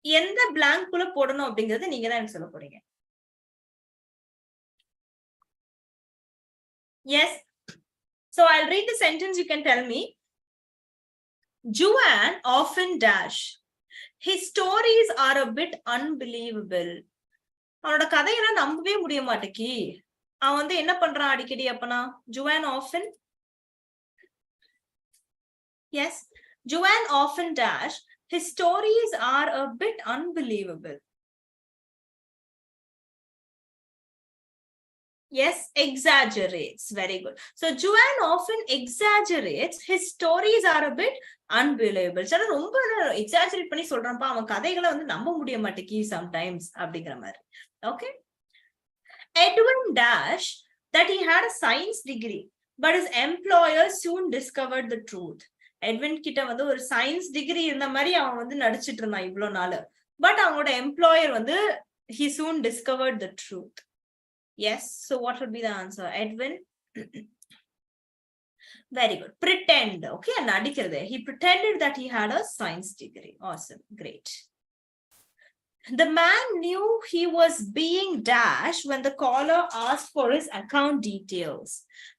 எந்த blank குள்ள போடணும் அப்படிங்கறது நீங்க தான் எனக்கு சொல்ல போறீங்க. Yes. So I'll read the sentence. You can tell me. Juan often dash. His stories are a bit unbelievable. அவனோட கதையெல்லாம் நம்பவே முடிய மாட்டேங்கி. அவன் வந்து என்ன பண்றான் அடிக்கடி அப்பனா? Juan often. Yes. Juan often dash. His stories are a bit unbelievable. Yes, exaggerates. Very good. So Juan often exaggerates. His stories are a bit unbelievable. So ரொம்ப exaggerate பண்ணி சொல்றான்ப்பா, அவன் கதைகளை வந்து நம்ப முடிய மாட்டேங்கி sometimes அப்படிங்கிற மாதிரி. Okay. Edwin dash that he had a science degree, but his employer soon discovered the truth. Edwin கிட்ட வந்து ஒரு சயின்ஸ் டிகிரி இருந்த மாதிரி அவன் வந்து நடிச்சிட்டு இருந்தான் இவ்வளவு நாள். பட் அவங்களோட எம்ப்ளாயர் வந்து he soon discovered the truth. Yes. So what would be the answer? Edwin. Very good. Pretend. Okay. நடிக்கிறது. He pretended that he had a science degree. Awesome. Great. The man knew he was being dashed when the caller asked for his account details.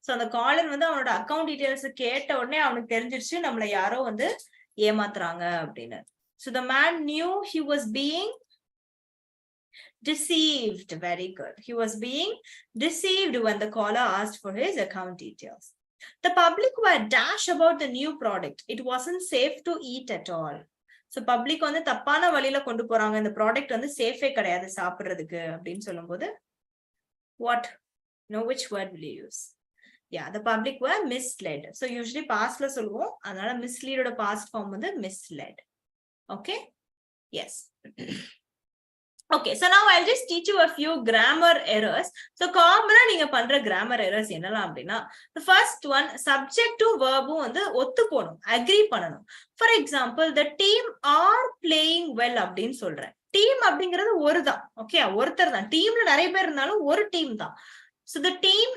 So அந்த caller வந்து அவனோட account details கேட்ட உடனே அவனுக்கு தெரிஞ்சிருச்சு நம்மள யாரோ வந்து ஏமாத்துறாங்க அப்படின்னு. So the man knew he was being deceived. Very good. He was being deceived when the caller asked for his account details. The public were dashed about the new product. It wasn't safe to eat at all. So public வந்து தப்பான வழியில கொண்டு போறாங்க, இந்த product வந்து சேஃபே கிடையாது சாப்பிடுறதுக்கு அப்படின்னு சொல்லும்போது what which word will you use? Yeah, the public were misled. So usually pastல சொல்லுவோம், அதனால mislead ஓட past form வந்து misled. Okay, yes. Okay, so now I'll just teach you a few grammar errors. So common நீங்க பண்ற grammar errors என்னலாம் அப்படின்னா, the first one, subject to verb வந்து ஒத்து போகணும், agree பண்ணணும். For example, the team are playing well அப்படின்னு சொல்றேன். டீம் அப்படிங்கிறது ஒரு தான், ஓகே, ஒருத்தர் தான். டீம்ல நிறைய பேர் இருந்தாலும் ஒரு டீம் தான். So the team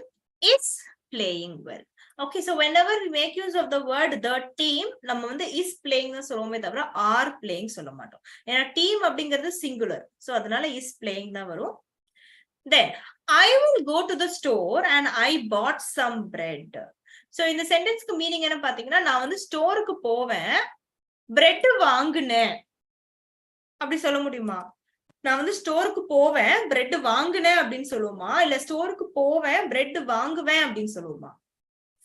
is playing well. Okay, so whenever we make use of the word the team, நம்ம வந்து is playing னு சொல்லுவோமே தவிர are playing சொல்ல மாட்டோம். ஏன்னா team அப்படிங்கிறது singular, so அதனால is playing தான் வரும். Then I will go to the store and I bought some bread. So இந்த சென்டென்ஸ்க்கு மீனிங் என்ன பாத்தீங்கன்னா, நான் வந்து ஸ்டோருக்கு போவேன், பிரெட் வாங்குனேன் அப்படி சொல்ல முடியுமா? நான் வந்து ஸ்டோருக்கு போவேன், பிரெட் வாங்குனேன் அப்படின்னு சொல்லுவோமா, இல்ல ஸ்டோருக்கு போவேன், பிரெட் வாங்குவேன் அப்படின்னு சொல்லுவோமா?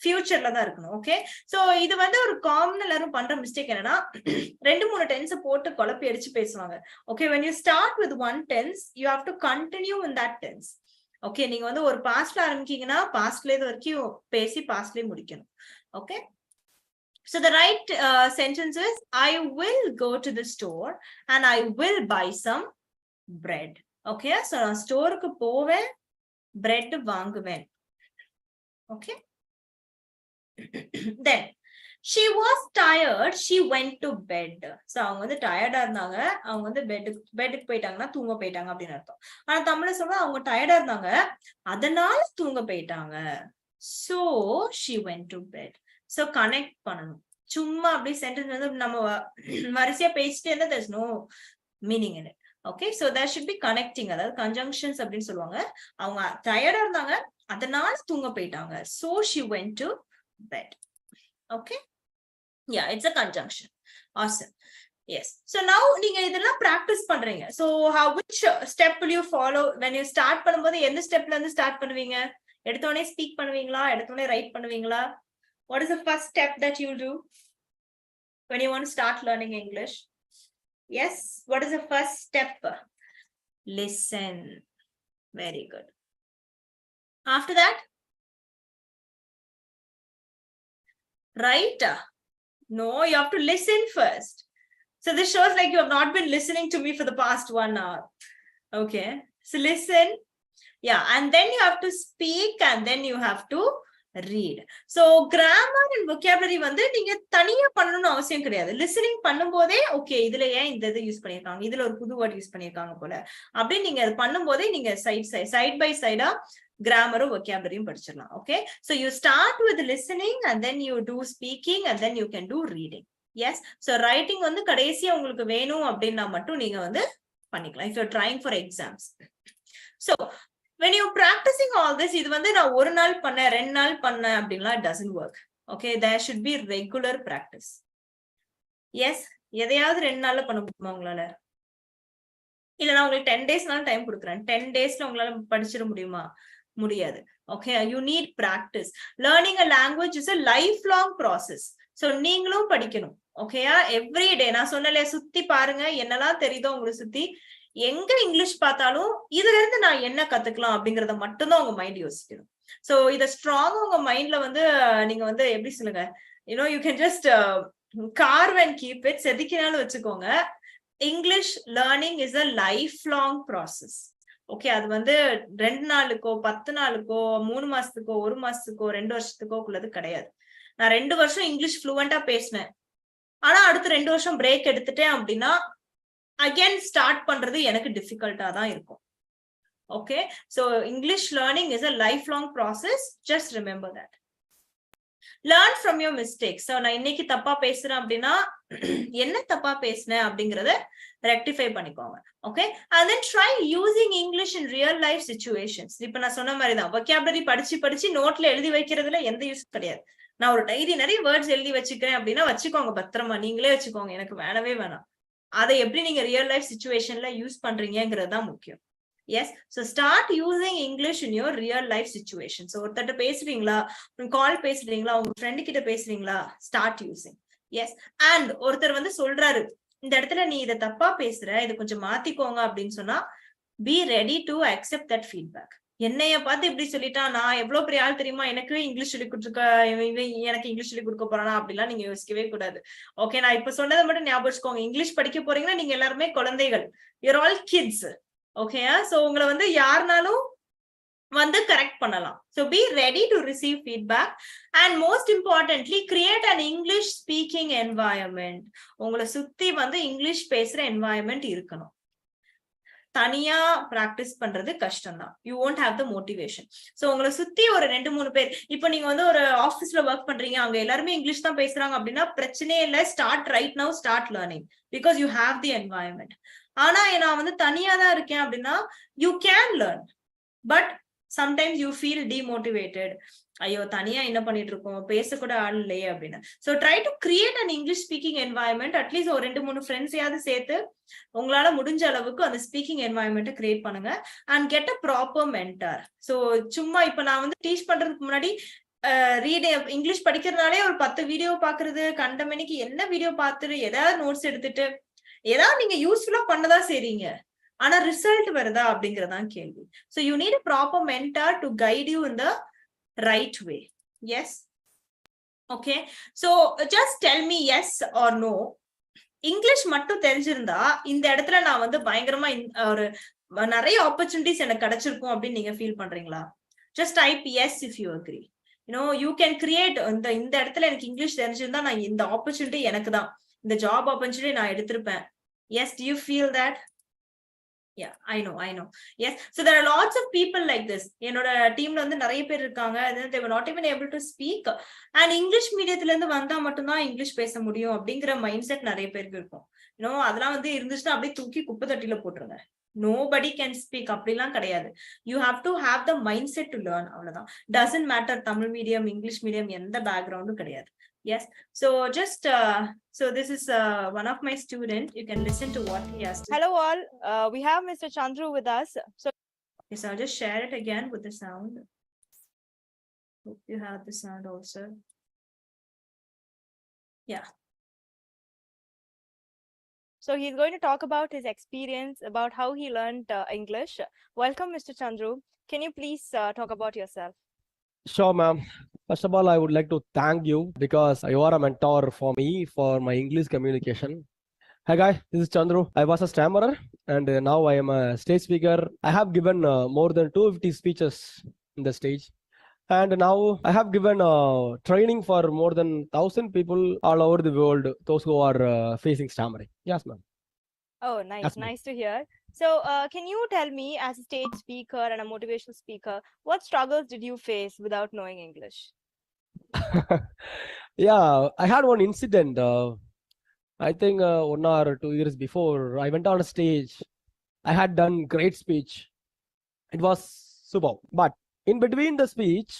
ஃபியூச்சர்ல தான் இருக்கணும். ஓகே, சோ இது வந்து ஒரு காமன் எல்லாரும் பண்ற மிஸ்டேக் என்னன்னா, 2-3 டென்ஸ் போட்டு குழப்பி அடிச்சு பேசுவாங்க. Okay, when you start with one tense, you have to continue in that tense. Okay, நீங்க வந்து ஒரு பாஸ்ட்ல ஆரம்பிக்கீங்கன்னா பாஸ்ட்ல இது வரைக்கும் பேசி பாஸ்ட்லயே முடிக்கணும். Okay, so the right sentence is I will go to the store and I will buy some bread. Okay, so நான் ஸ்டோருக்கு போவேன், பிரெட் வாங்குவேன். Okay, then she was tired, she went to bed. So அவங்க வந்து டயர்டா இருந்தாங்க, அவங்க வந்து பெட்டுக்கு போயிட்டாங்கன்னா தூங்க போயிட்டாங்க அப்படின்னு அர்த்தம். ஆனா தமிழ்ல சொல்ல அவங்க டயர்டா இருந்தாங்க, அதனால தூங்க போயிட்டாங்க. So she went to bed. So connect பண்ணணும். சும்மா அப்படி சென்டென்ஸ் வந்து நம்ம வரிசையா பேசிட்டே இருந்தா there's no meaning in it. Okay, so there should be connecting, அதாவது conjunctions அப்படின்னு சொல்லுவாங்க. அவங்க டயர்டா இருந்தாங்க, அதனால தூங்க போயிட்டாங்க. So she went to bed. Okay, yeah, it's a conjunction. Awesome. Yes, so now நீங்க இதெல்லாம் practice பண்றீங்க. So which step will you follow when you start பண்ணும்போது? எந்த ஸ்டெப்ல இருந்து ஸ்டார்ட் பண்ணுவீங்க? எடுத்தோடனே ஸ்பீக் பண்ணுவீங்களா, எடுத்தோடனே ரைட் பண்ணுவீங்களா? What is the first step that you'll do when you want to start learning English? Yes, what is the first step? Listen. Very good. After that, write. No, you have to listen first. So this shows like you have not been listening to me for the past 1 hour. Okay, so listen. Yeah, and then you have to speak and then you have to read. So grammar and vocabulary வந்து நீங்க தனியா பண்ணணும்னு அவசியம் கிடையாது. Listening பண்ணும்போதே okay, இதுல ஏன் இந்த இது யூஸ் பண்ணிருக்காங்க, இதுல ஒரு புது வேர்ட் யூஸ் பண்ணிருக்காங்க போல அப்படின்னு நீங்க அது பண்ணும்போதே நீங்க சைட் பை சைடா கிராமரும் vocabularyயும் படிச்சிடலாம். Okay, so you start with listening and then you do speaking and then you can do reading. Yes, so writing வந்து கடைசியா உங்களுக்கு வேணும் அப்படின்னா மட்டும் நீங்க வந்து பண்ணிக்கலாம் if you're trying for exams. So when you're practicing all this, இது வந்து நான் ஒரு நாள் பண்ணேன் 2 நாள் பண்ணேன் அப்படின்லாம் it doesn't work. Okay, there should be regular practice. Yes, எதையாவது 2 நாள்ல பண்ண முடியுமா உங்களால? இல்ல நான் உங்களுக்கு 10 daysனால டைம் கொடுக்குறேன், 10 daysல உங்களால படிச்சிட முடியுமா? முடியாது. Okay, you need practice. Learning a language is a lifelong process. So நீங்களும் படிக்கணும். ஓகேயா, எவ்ரி டே. நான் சொன்னல, சுத்தி பாருங்க, என்னெல்லாம் தெரியுதோ உங்களுக்கு சுத்தி, எங்க இங்கிலீஷ் பார்த்தாலும் இதுல இருந்து நான் என்ன கத்துக்கலாம் அப்படிங்கறத மட்டும்தான் உங்க மைண்ட் யோசிக்கணும். சோ இத ஸ்ட்ராங்கா உங்க மைண்ட்ல வந்து நீங்க வந்து எப்படி சொல்லுங்க, you can just carve and keep it, செதுக்கினாலும் வச்சுக்கோங்க. English learning is a lifelong process. Okay, அது வந்து 2 நாளுக்கோ 10 நாளுக்கோ 3 மாசத்துக்கோ 1 மாசத்துக்கோ 2 வருஷத்துக்கோ உள்ளது கிடையாது. நான் 2 வருஷம் இங்கிலீஷ் ஃப்ளூவெண்டா பேசினேன், ஆனா அடுத்த 2 வருஷம் பிரேக் எடுத்துட்டேன் அப்படின்னா again ஸ்டார்ட் பண்றது எனக்கு டிஃபிகல்ட்டா தான் இருக்கும். Okay, so English learning is a lifelong process. Just remember that. Learn from your mistakes. So நான் இன்னைக்கு தப்பா பேசுறேன் அப்படின்னா என்ன தப்பா பேசினேன் அப்படிங்கறத ரெக்டிஃபை பண்ணிக்கோங்க. Okay, and then try using English in real life situations. இப்ப நான் சொன்ன மாதிரி தான், vocabulary படிச்சு நோட்ல எழுதி வைக்கிறதுல எந்த யூஸ் கிடையாது. நான் ஒரு டைரி நிறைய வேர்ட்ஸ் எழுதி வச்சுக்கிறேன் அப்படின்னா வச்சுக்கோங்க, பத்திரமா நீங்களே வச்சுக்கோங்க, எனக்கு வேணவே வேணாம். அதை எப்படி நீங்க ரியல் லைஃப் சிச்சுவேஷன்ல யூஸ் பண்றீங்கிறது தான் முக்கியம். Yes, so start using English in your real life situation. So ஒருத்தட்ட பேசுறீங்களா, கால் பேசுறீங்களா, உங்க ஃப்ரெண்டு கிட்ட பேசுறீங்களா, ஸ்டார்ட் யூசிங். எஸ், அண்ட் ஒருத்தர் வந்து சொல்றாரு இந்த இடத்துல நீ இதை தப்பா பேசுற, இது கொஞ்சம் மாத்திக்கோங்க அப்படின்னு சொன்னா be ready to accept that feedback. என்னைய பார்த்து இப்படி சொல்லிட்டா, நான் எவ்வளவு பெரிய ஆள் தெரியுமா, எனக்கு இங்கிலீஷ் சொல்லி கொடுத்துருக்க, எனக்கு இங்கிலீஷ் சொல்லி கொடுக்க போறானா அப்படிலாம் நீங்க யோசிக்கவே கூடாது. ஓகே, நான் இப்ப சொன்னதை மட்டும் ஞாபகம் வச்சுக்கோங்க. இங்கிலீஷ் படிக்க போறீங்கன்னா நீங்க எல்லாருமே குழந்தைகள், you're all kids. Okay, so உங்களை வந்து யாருனாலும் வந்து கரெக்ட் பண்ணலாம். So be ready to receive feedback and most importantly create an English speaking environment. உங்களை சுத்தி வந்து இங்கிலீஷ் பேசுற environment இருக்கணும். தனியா பிராக்டிஸ் பண்றது கஷ்டம் தான். You won't have the motivation. So உங்களை சுத்தி ஒரு 2-3 பேர், இப்போ நீங்க வந்து ஒரு ஆபீஸ்ல ஒர்க் பண்றீங்க, அங்க எல்லாருமே இங்கிலீஷ் தான் பேசுறாங்க அப்படின்னா பிரச்சனையே இல்ல. Start right now, start learning because you have the environment. ஆனா நான் வந்து தனியா தான் இருக்கேன் அப்படின்னா you can learn, but sometimes you feel demotivated. ஐயோ தனியா என்ன பண்ணிட்டு இருக்கோம், பேசக்கூட ஆள் இல்லையே அப்படின்னு. So try to create an English speaking environment. At least ஒரு 2-3 ஃப்ரெண்ட்ஸையாவது சேர்த்து உங்களால முடிஞ்ச அளவுக்கு அந்த ஸ்பீக்கிங் என்வாயன்மெண்ட்டை கிரியேட் பண்ணுங்க and get a proper mentor. So சும்மா இப்ப நான் வந்து டீச் பண்றதுக்கு முன்னாடி இங்கிலீஷ் படிக்கிறதுனாலே ஒரு 10 வீடியோ பாக்குறது, கண்ட மணிக்கு என்ன வீடியோ பார்த்துட்டு ஏதாவது நோட்ஸ் எடுத்துட்டு ஏதாவது நீங்க யூஸ்ஃபுல்லா பண்ணதா செய்றீங்க, ஆனா ரிசல்ட் வருதா அப்படிங்கறதான் கேள்வி. So you need a proper mentor to guide you in the right way. Yes, okay, so just tell me yes or no. English மட்டும் தெரிஞ்சிருந்தா இந்த இடத்துல நான் வந்து பயங்கரமா ஒரு நிறைய ஆப்பர்ச்சுனிட்டிஸ் எனக்கு கிடைச்சிருக்கும் அப்படின்னு நீங்க ஃபீல் பண்றீங்களா? just type yes if you agree. you can create இந்த இடத்துல எனக்கு இங்கிலீஷ் தெரிஞ்சிருந்தா நான் இந்த ஆப்பர்ச்சுனிட்டி எனக்கு தான், இந்த ஜாப் ஆப்பர்ச்சுனிட்டி நான் எடுத்திருப்பேன். yes, do you feel that? Yeah, I know. Yes, so there are lots of people like this. என்னோட டீம்ல வந்து நிறைய பேர் இருக்காங்க, they were not even able to speak and English மீடியத்துல இருந்து வந்தா மட்டும்தான் இங்கிலீஷ் பேச முடியும் அப்படிங்கிற மைண்ட் செட் நிறைய பேருக்கு இருக்கும். அதெல்லாம் வந்து இருந்துச்சுன்னா அப்படியே தூக்கி குப்பை தொட்டில போட்டுருங்க. nobody can speak அப்படிலாம் கிடையாது. you have to have the mindset to learn. அவ்வளவுதான். doesn't matter Tamil medium English medium எந்த பேக்ரவுண்டும் கிடையாது. Yes, so just so this is one of my student. You can listen to what he has to say. Hello all, we have Mr. Chandru with us. So yes, I'll just share it again with the sound. Hope you have the sound also. Yeah, so he's going to talk about his experience, about how he learned English. Welcome Mr. Chandru. Can you please talk about yourself? Sure, ma'am. First of all, I would like to thank you because you are a mentor for me for my English communication. Hi guys, this is Chandru. I was a stammerer and now I am a stage speaker. I have given more than 250 speeches in the stage. And now I have given training for more than 1,000 people all over the world, those who are facing stammering. Yes, ma'am. Oh, nice. Yes, ma'am. Nice to hear. So can you tell me, as a stage speaker and a motivational speaker, what struggles did you face without knowing English? Yeah, I had one incident. I think 1 or 2 years before, I went on a stage. I had done great speech. It was superb. But in between the speech,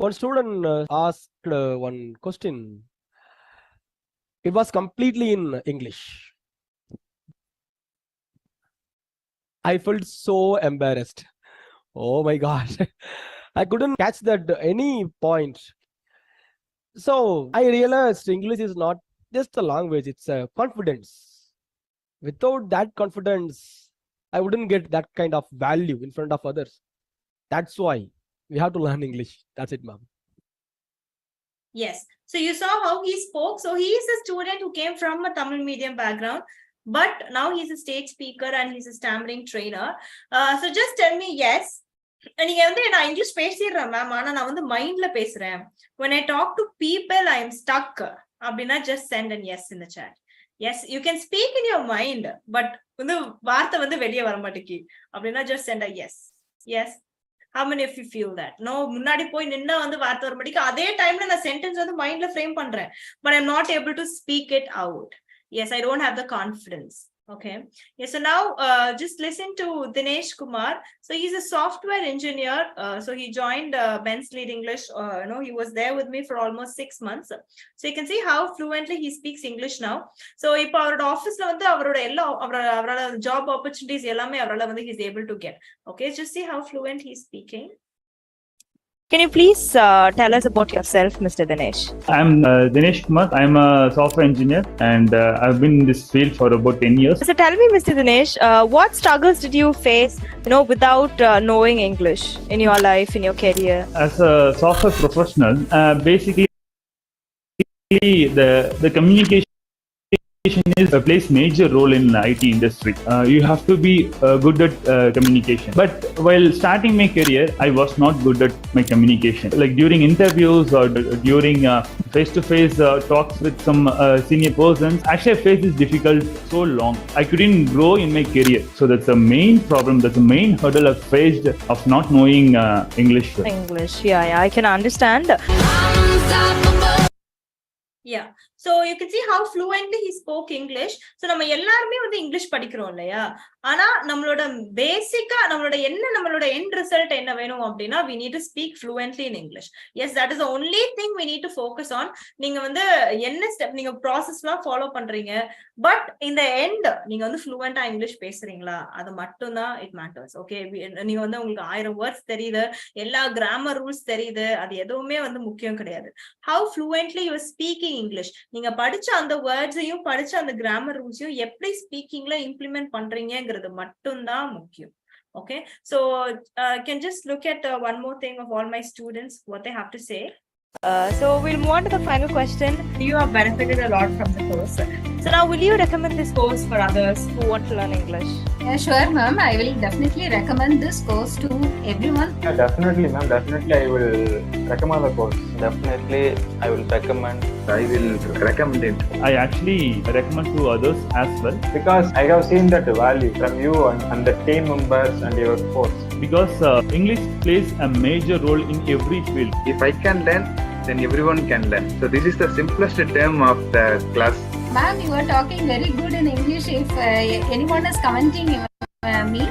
one student asked one question. It was completely in English. I felt so embarrassed. Oh my God. I couldn't catch that any point. So I realized English is not just a language, it's a confidence. Without that confidence, I wouldn't get that kind of value in front of others. That's why we have to learn English. That's it, ma'am. yes, so you saw how he spoke. So he is a student who came from a Tamil medium background, but now he's a stage speaker and he's a stammering trainer. So just tell me yes. நீங்க வந்து நான் English பேசிடுறேன் ma'am, ஆனா நான் வந்து மைண்ட்ல பேசுறேன். when I talk to people I am stuck அப்படின்னா just send an yes in the chat. yes, you can speak in your mind, but வந்து வார்த்தை வந்து வெளியே வர மாட்டேங்கி அப்படின்னா just send a yes. yes, how many of you feel that? no, முன்னாடி போய் நின்னா வந்து வார்த்தை வர மாட்டேங்கி, அதே டைம்ல நான் சென்டென்ஸ் வந்து மைண்ட்ல ஃப்ரேம் பண்றேன், but I'm not able to speak it out. yes, I don't have the confidence. okay, yes, so now just listen to Dinesh Kumar. So he's a software engineer. So he joined Ben's Lead English. He was there with me for almost 6 months. So you can see how fluently he speaks English now. So இப்போ அவரோட ஆபீஸ்ல வந்து அவரோட எல்லா அவரோட job opportunities எல்லாமே அவரால வந்து he's able to get. okay, just see how fluent he's speaking. Can you please tell us about yourself, Mr. Dinesh? I'm Dinesh Kumar. I'm a software engineer and I've been in this field for about 10 years. So tell me, Mr. Dinesh, what struggles did you face, without knowing English in your life, in your career? As a software professional, basically the communication plays major role in IT industry. You have to be good at communication. But while starting my career, I was not good at my communication. Like during interviews or during face-to-face talks with some senior persons, actually I faced this difficult so long. I couldn't grow in my career. So that's the main problem. That's the main hurdle I've faced of not knowing English. English, yeah, I can understand. Yeah, so you can see how fluently he spoke English. So நம்ம எல்லாருமே வந்து English படிக்கிறோம் இல்லையா? ஆனா நம்மளோட பேசிக்கா நம்மளோட end result என்ன வேணும் அப்படின்னா we need to speak fluently in English. Yes, that is the only thing we need to focus on. நீங்க வந்து என்ன ஸ்டெப் நீங்க ப்ராசஸ்லாம் ஃபாலோ பண்றீங்க, பட் இந்த எண்ட் நீங்க வந்து ஃப்ளூவெண்டா இங்கிலீஷ் பேசுறீங்களா, அது மட்டும் தான் இட் மேட்டர்ஸ். ஓகே, நீங்க வந்து உங்களுக்கு 1000 வேர்ட்ஸ் தெரியுது, எல்லா கிராமர் ரூல்ஸ் தெரியுது, அது எதுவுமே வந்து முக்கியம் கிடையாது. How fluently you are speaking English, நீங்க படிச்ச அந்த வேர்ட்ஸையும் படிச்ச அந்த கிராமர் ரூல்ஸையும் எப்படி ஸ்பீக்கிங்ல இம்ப்ளிமெண்ட் பண்றீங்க மட்டும்தான் முக்கியம். Okay, so can just look at one more thing of all my students, what they have to say. So we'll move on to the final question. You have benefited a lot from the course. So now, will you recommend this course for others who want to learn English? Yeah, sure, ma'am. I will definitely recommend this course to everyone. Yeah, definitely, ma'am. Definitely, I will recommend the course. Definitely, I will recommend. I will recommend it. I actually recommend to others as well. Because I have seen that value from you and the team members and your course. Because English plays a major role in every field. If I can learn, then everyone can learn. So this is the simplest term of the class. Ma'am, you are talking very good in English. If anyone is commenting me,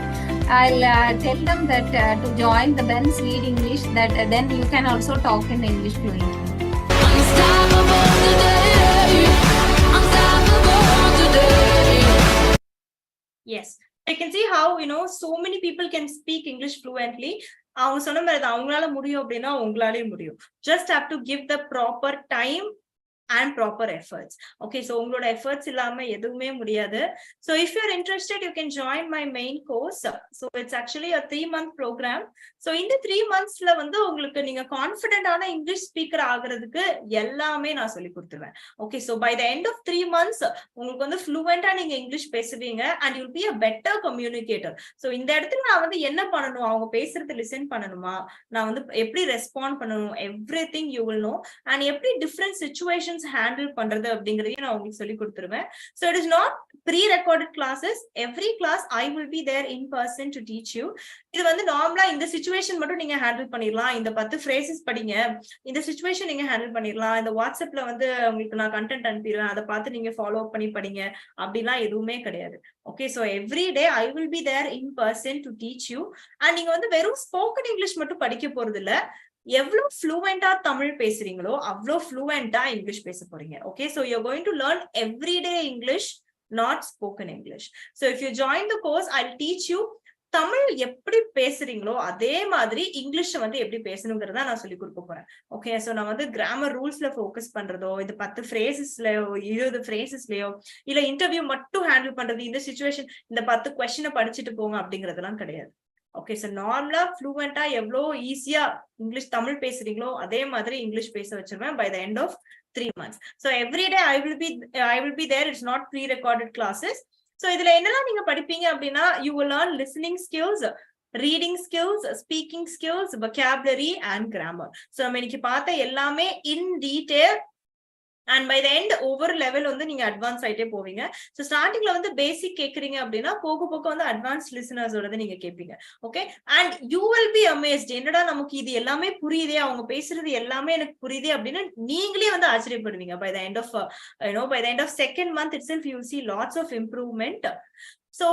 I'll tell them that to join the Ben's Lead English, that then you can also talk in English fluently. Yes, I can see how so many people can speak English fluently. அவங்க சொன்ன மாதிரி அவங்களால முடியும் அப்படின்னா உங்களாலேயும் முடியும். Just have to give the proper time and proper efforts. Okay, so உங்களோட efforts இல்லாம எதுவுமே முடியாது. So if you're interested, you can join my main course. So it's actually a 3-month program. So இந்த 3 monthsல வந்து உங்களுக்கு நீங்க கான்ஃபிடென்ட்டான இங்கிலீஷ் ஸ்பீக்கர் ஆகிறதுக்கு எல்லாமே நான் சொல்லி கொடுத்துருவேன். Okay, so by the end of 3 months உங்களுக்கு வந்து fluent-ஆ நீங்க இங்கிலீஷ் பேசுவீங்க and you'll be a better communicator. So இந்த இடத்துல நான் வந்து என்ன பண்ணணும், அவங்க பேசுறது லிசன் பண்ணணுமா, நான் வந்து எப்படி ரெஸ்பாண்ட் பண்ணணும், everything you will know, and எப்படி different situations ஹேண்டில் பண்றது அப்படிங்கறதையும் நான் உங்களுக்கு சொல்லி கொடுத்துருவேன். So it is not pre-recorded classes. Every class I will be there in person to teach you. இது வந்து நார்மலா இந்த சிச்சுவேஷன் மட்டும் நீங்க ஹேண்டில் பண்ணிடலாம், இந்த 10 phrases படிங்க, இந்த சிச்சுவேஷன் நீங்க ஹேண்டில் பண்ணிடலாம், இந்த வாட்ஸ்அப்ல வந்து உங்களுக்கு நான் கண்டென்ட் அனுப்பிடுவேன், அதை பார்த்து நீங்க ஃபாலோ அப் பண்ணி படிங்க, அப்படிலாம் எதுவுமே கிடையாது. Okay, so every day I will be there in person to teach you. And நீங்க வந்து வெறும் ஸ்போக்கன் இங்கிலீஷ் மட்டும் படிக்க போறது இல்ல, எவ்வளவு ஃப்ளூவெண்டா தமிழ் பேசுறீங்களோ அவ்வளோ ஃப்ளூவெண்டா இங்கிலீஷ் பேச போறீங்க. Okay, so you're going to learn everyday English, not spoken English. So if you join the course, I'll teach you Tamil எப்படி பேசுறீங்களோ அதே மாதிரி இங்கிலீஷ் வந்து எப்படி பேசணுங்கிறதா நான் சொல்லி கொடுக்க போறேன். ஓகே, சோ நான் வந்து கிராமர் ரூல்ஸ்ல ஃபோக்கஸ் பண்றதோ, இந்த 10 phrases-லயோ 20 phrases-லயோ இல்ல இன்டர்வியூ மட்டும் ஹேண்டில் பண்றது, இந்த சிச்சுவேஷன் இந்த 10 கொஸ்டினை படிச்சுட்டு போங்க அப்படிங்கறதெல்லாம் கிடையாது. ஓகே, சோ நார்மலா ஃப்ளூவெண்டா எவ்வளோ ஈஸியா இங்கிலீஷ் தமிழ் பேசுறீங்களோ அதே மாதிரி இங்கிலீஷ் பேச வச்சிருவேன் by the end of 3 months. So every day I will be there. It's not pre-recorded classes. So இதுல என்னெல்லாம் நீங்க படிப்பீங்க அப்படின்னா, you will learn listening skills, reading skills, speaking skills, vocabulary and grammar. So நம்ம இன்னைக்கு பார்த்த எல்லாமே in detail. And by the end ஒவ்வொரு லெவல் வந்து நீங்க அட்வான்ஸ் ஆயிட்டே போவீங்க. ஸோ ஸ்டார்டிங்ல வந்து பேசிக் கேட்குறீங்க அப்படின்னா போக போக வந்து அட்வான்ஸ் லிசனர்ஸோட நீங்க கேட்பீங்க. Okay, and you will B amazed, என்னடா நமக்கு இது எல்லாமே புரியுதே, அவங்க பேசுறது எல்லாமே எனக்கு புரியுதே அப்படின்னு நீங்களே வந்து ஆச்சரியப்படுவீங்க. by the end of second month itself you will see lots of improvement. So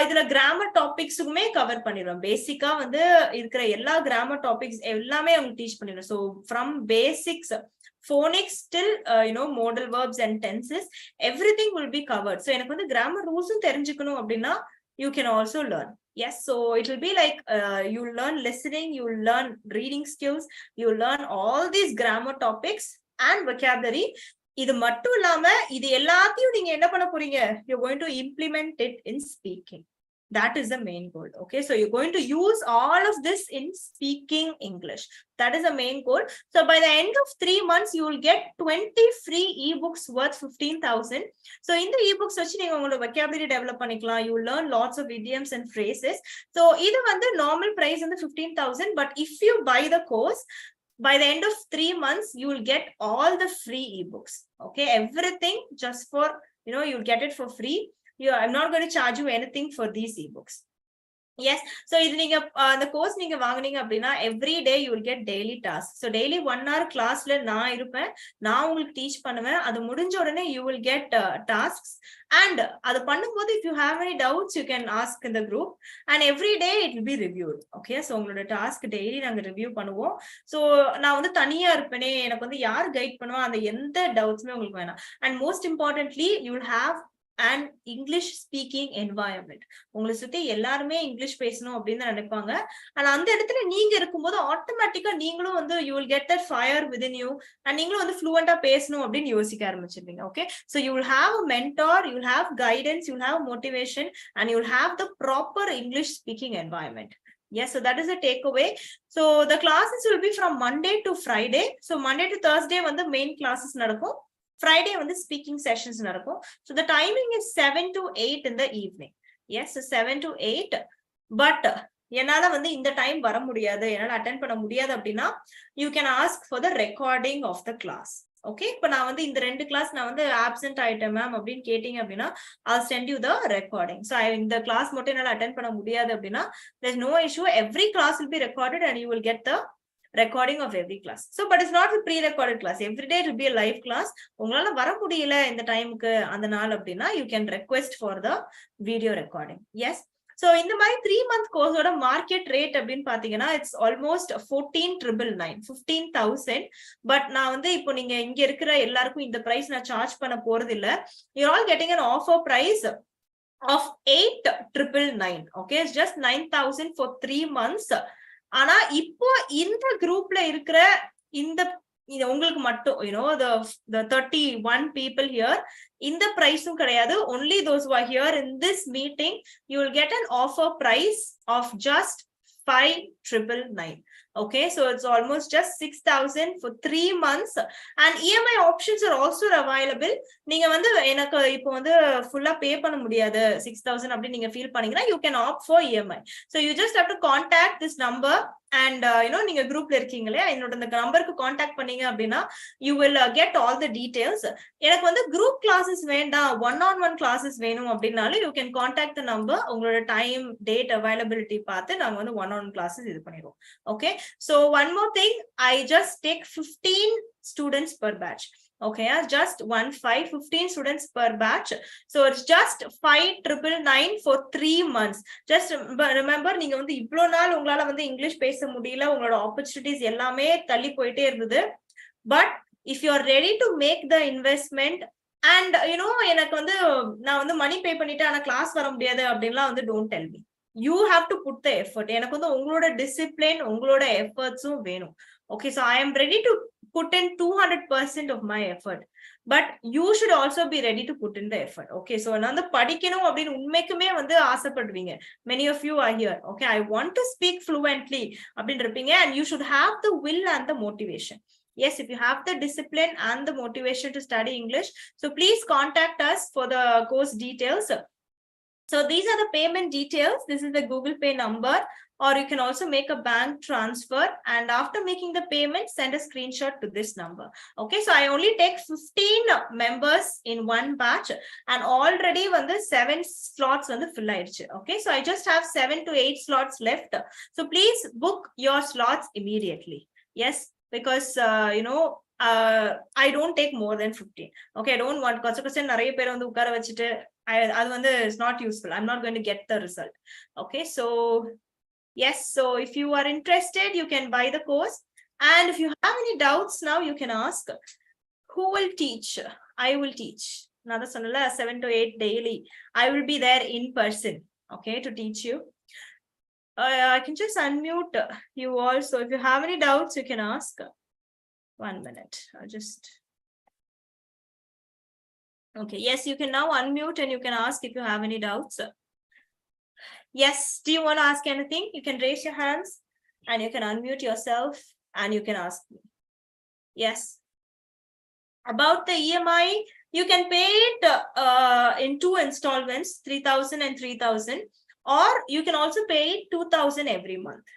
இதுல கிராமர் டாபிக்ஸுக்குமே கவர் பண்ணிடுவோம். பேசிக்கா வந்து இருக்கிற எல்லா கிராமர் டாபிக்ஸ் எல்லாமே அவங்க டீச் பண்ணிடுவோம். So from basics phonics till modal verbs and tenses, everything will be covered. So எனக்கு வந்து grammar rules தெரிஞ்சுக்கணும் அப்படின்னா you can also learn. Yes, so it will be like you learn listening, you learn reading skills, you learn all these grammar topics and vocabulary. இது மட்டும் இல்லாம இது எல்லாத்தையும் நீங்க என்ன பண்ண போறீங்க? You're going to implement it in speaking. That is the main goal. Okay, so you're going to use all of this in speaking English. That is the main goal. So by the end of 3 months, you will get 20 free ebooks worth 15,000. So in the ebooks, you will vocabulary develop panikla. You will learn lots of idioms and phrases. So either one the normal price in the 15,000, but if you buy the course, by the end of 3 months, you will get all the free ebooks. Okay, everything just for, you'll get it for free. I'm not going to charge you anything for these ebooks. Yes, so the course நீங்க வாங்குனீங்க அப்படின்னா every day you will get daily tasks. So daily 1 hour classல நான் இருப்பேன், நான் உங்களுக்கு teach பண்ணுவேன். அது முடிஞ்ச உடனே you will get tasks, and அது பண்ணும்போது if you have any doubts you can ask in the group, and every day it will be reviewed. Okay, so உங்களோட task daily நாங்க ரிவ்யூ பண்ணுவோம். So நான் வந்து தனியா இருப்பேனே, எனக்கு வந்து யார் கைட் பண்ணுவா, அந்த எந்த டவுட்ஸ்மே உங்களுக்கு வேணாம். And most importantly, you will have and English speaking environment. உங்களுக்கு சுத்தி எல்லாருமே இங்கிலீஷ் பேசணும் அப்படின்னு நினைப்பாங்க. ஆனா அந்த இடத்துல நீங்க இருக்கும்போது ஆட்டோமேட்டிக்கா நீங்களும் வந்து you will get that fire within you, and நீங்களும் வந்து fluent-ஆ பேசணும் அப்படின்னு யோசிக்க ஆரம்பிச்சிருவீங்க. Okay, so you will have a mentor, you will have guidance, you will have motivation, and you will have the proper English speaking environment. Yes, so that is the takeaway. So the classes will be from Monday to Friday. So Monday to Thursday வந்து main classes நடக்கும். Friday வந்து speaking sessions நடக்கும். So the timing is 7 to 8 in the evening. Yes, so 7 to 8. But என்னால வந்து இந்த time வர முடியாது, என்னால அட்டெண்ட் பண்ண முடியாது அப்படின்னா you can ask for the recording of the class. Okay, இப்ப நான் வந்து இந்த 2 கிளாஸ் நான் வந்து ஆப்சென்ட் ஆயிட்டேன் மேம் அப்படின்னு கேட்டீங்க அப்படின்னா I'll send you the recording. So இந்த கிளாஸ் மட்டும் என்னால அட்டெண்ட் பண்ண முடியாது அப்படின்னா there's no issue. Every class will be recorded and you will get the recording of every class. So but it's not a pre-recorded class. Every day it will be a live class. உங்களால வர முடியல இந்த டைமுக்கு அந்த நாள் அப்படின்னா you can request for the video recording. Yes, so இந்த மாதிரி 3 month கோர்ஸோட மார்க்கெட் ரேட் அப்படின்னு பாத்தீங்கன்னா it's almost 14,999, 15,000. பட் நான் வந்து இப்போ நீங்க இங்க இருக்கிற எல்லாருக்கும் இந்த பிரைஸ் நான் சார்ஜ் பண்ண போறது இல்ல. You're all getting an offer price of 8,999. Okay, it's just 9,000 for 3 months. ஆனா இப்போ இந்த குரூப்ல இருக்கிற இந்த உங்களுக்கு மட்டும் the 31 people here, இந்த பிரைஸும் கிடையாது. Only those who are here in this meeting, you will get an offer price of just 5,999. Okay, so it's almost just 6,000 for 3 months, and EMI options are also available. நீங்க வந்து எனக்கு இப்போ வந்து ஃபுல்லா பே பண்ண முடியாது 6,000 அப்படி நீங்க ஃபீல் பண்ணீங்கன்னா you can opt for EMI. So you just have to contact this number, and நீங்க குரூப்ல இருக்கீங்களே, என்னோட இந்த நம்பருக்கு காண்டாக்ட் பண்ணீங்க அப்படின்னா you will get all the details. எனக்கு வந்து குரூப் கிளாஸஸ் வேண்டாம், 1-on-1 கிளாஸஸ் வேணும் அப்படின்னாலும் you can contact the number. உங்களோட டைம் டேட் அவைலபிலிட்டி பார்த்து நாங்க வந்து 1-on-1 கிளாஸஸ் இது பண்ணிடுவோம். Okay, so one more thing, I just take 15 students per batch. Okay, just 15 students per batch. So it's just 5,999 for 3 months. Just remember, நீங்க வந்து இவ்ளோ நாள் உங்களால வந்து இங்கிலீஷ் பேச முடியல, உங்களோட ஆப்பர்ச்சுனிட்டிஸ் எல்லாமே தள்ளி போயிட்டே இருந்தது. But if you are ready to make the investment, and எனக்கு வந்து நான் வந்து மணி பே பண்ணிட்டு ஆனா கிளாஸ் வர முடியாது அப்படின்லாம் வந்து don't tell me. You have to put the effort. எனக்கு வந்து உங்களோட டிசிப்ளின், உங்களோட எஃபர்ட்ஸும் வேணும். Okay, so I am ready to put in 200% of my effort, but you should also be ready to put in the effort. Okay, so நான் வந்து படிக்கணும் அப்படின்னு உண்மைக்குமே வந்து ஆசைப்படுவீங்க. Many of you are here. Okay, I want to speak fluently அப்படின்னு இருப்பீங்க, and you should have the will and the motivation. Yes, if you have the discipline and the motivation to study English, so please contact us for the course details. So these are the payment details. This is the Google Pay number, or you can also make a bank transfer, and after making the payment, send a screenshot to this number. Okay, so I only take 15 members in one batch, and already when the 7 slots on the fill ஆயிடுச்சு. Okay, so I just have 7 to 8 slots left. So please book your slots immediately. Yes, because I don't take more than 15. Okay, I don't want because நிறைய பேர் வந்து உட்கார வச்சிட்டு அது வந்து is not useful. I'm not going to get the result. Okay, so yes, so if you are interested, you can buy the course, and if you have any doubts now, you can ask. Who will teach? I will teach. Another 7 to 8 daily. I will be there in person, okay, to teach you. I can just unmute you all. So if you have any doubts, you can ask. 1 minute. I'll just. Okay. Yes, you can now unmute and you can ask if you have any doubts. Yes. Do you want to ask anything? You can raise your hands and you can unmute yourself and you can ask me. Yes. About the EMI, you can pay it in 2 installments, 3,000 and 3,000, or you can also pay it 2,000 every month.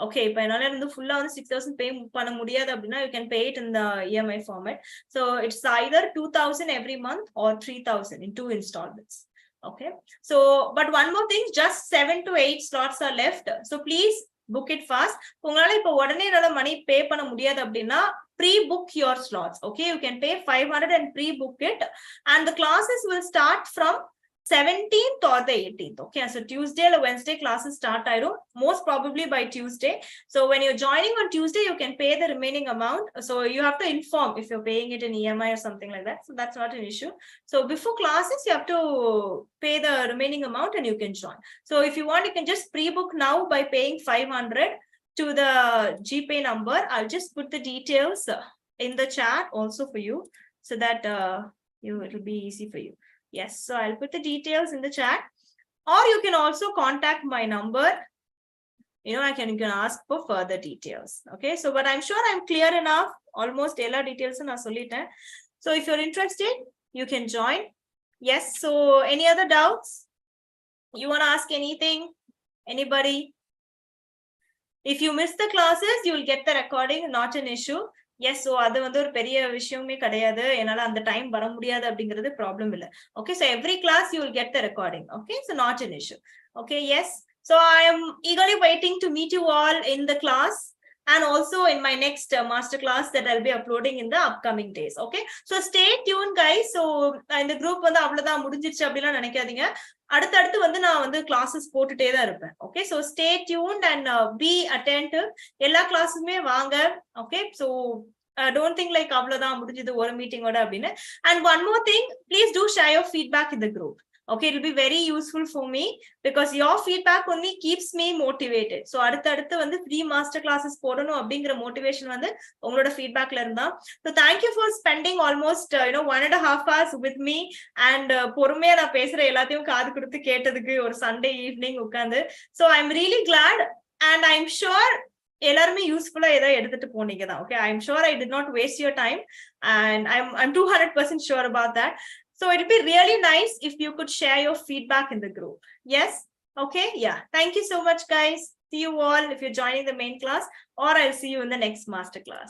Okay, இப்போ என்னால இருந்து ஃபுல்லா வந்து 6,000 pay பண்ண முடியாது அப்படின்னா you can pay it in the EMI format. So it's either 2,000 every month or 3,000 in 2 installments. Okay, so but one more thing, just 7 to 8 slots are left. So please book it fast. உங்களால இப்போ உடனே என்னால மணி பே பண்ண முடியாது அப்படின்னா pre-book your slots. Okay, you can pay 500 and pre-book it, and the classes will start from 17th or the 18th. Okay, so Tuesday or Wednesday classes start most probably by Tuesday. So when you're joining on Tuesday, you can pay the remaining amount. So you have to inform if you're paying it in EMI or something like that. So that's not an issue. So before classes, you have to pay the remaining amount and you can join. So if you want, you can just pre-book now by paying 500 to the GPay number. I'll just put the details in the chat also for you, so that it'll be easy for you. Yes, so I'll put the details in the chat, or you can also contact my number. You can ask for further details. Okay, so but I'm sure I'm clear enough. Almost all details na solliten. So if you're interested, you can join. Yes, so any other doubts? You want to ask anything? Anybody? If you miss the classes, you will get the recording, not an issue. Yes, so அது வந்து ஒரு பெரிய விஷயமே கிடையாது. என்னால அந்த time வர முடியாது அப்படிங்கிறது ப்ராப்ளம் இல்ல. Okay, so every class you will get the recording. Okay, so not an issue. Okay, yes. So I am eagerly waiting to meet you all in the class and also in my next master class that I'll be uploading in the upcoming days. Okay, so stay tuned guys. So in the group வந்து அவ்வளவுதான் முடிஞ்சிருச்சு அப்படிலாம் நினைக்காதீங்க. அடுத்தடுத்து வந்து நான் வந்து classes போட்டுட்டே தான் இருப்பேன். Okay, so stay tuned and be attentive. எல்லா கிளாஸுமே வாங்க. Okay, so don't think like அவ்வளவுதான் முடிஞ்சது ஒரு மீட்டிங்கோட அப்படின்னு. And one more thing, please do share your feedback in the group. Okay, it will be very useful for me because your feedback only keeps me motivated. So அடுத்து வந்து free master classes போடணும் அப்படிங்கிற motivation வந்து உங்களோட feedbackல இருந்தா. So thank you for spending almost 1.5 hours with me and பொறுமையா நான் பேசுற எல்லாத்தையும் காது கொடுத்து கேட்டதுக்கு ஒரு Sunday evening உட்கார்ந்து. So I'm really glad and I'm sure எல்லாருமே யூஸ்ஃபுல்லா ஏதோ எடுத்துட்டு போனீங்க தான். Okay, I'm sure I did not waste your time and I'm 200% sure about that. So it'd be really nice if you could share your feedback in the group. Yes? Okay, yeah. Thank you so much, guys. See you all if you're joining the main class, or I'll see you in the next master class.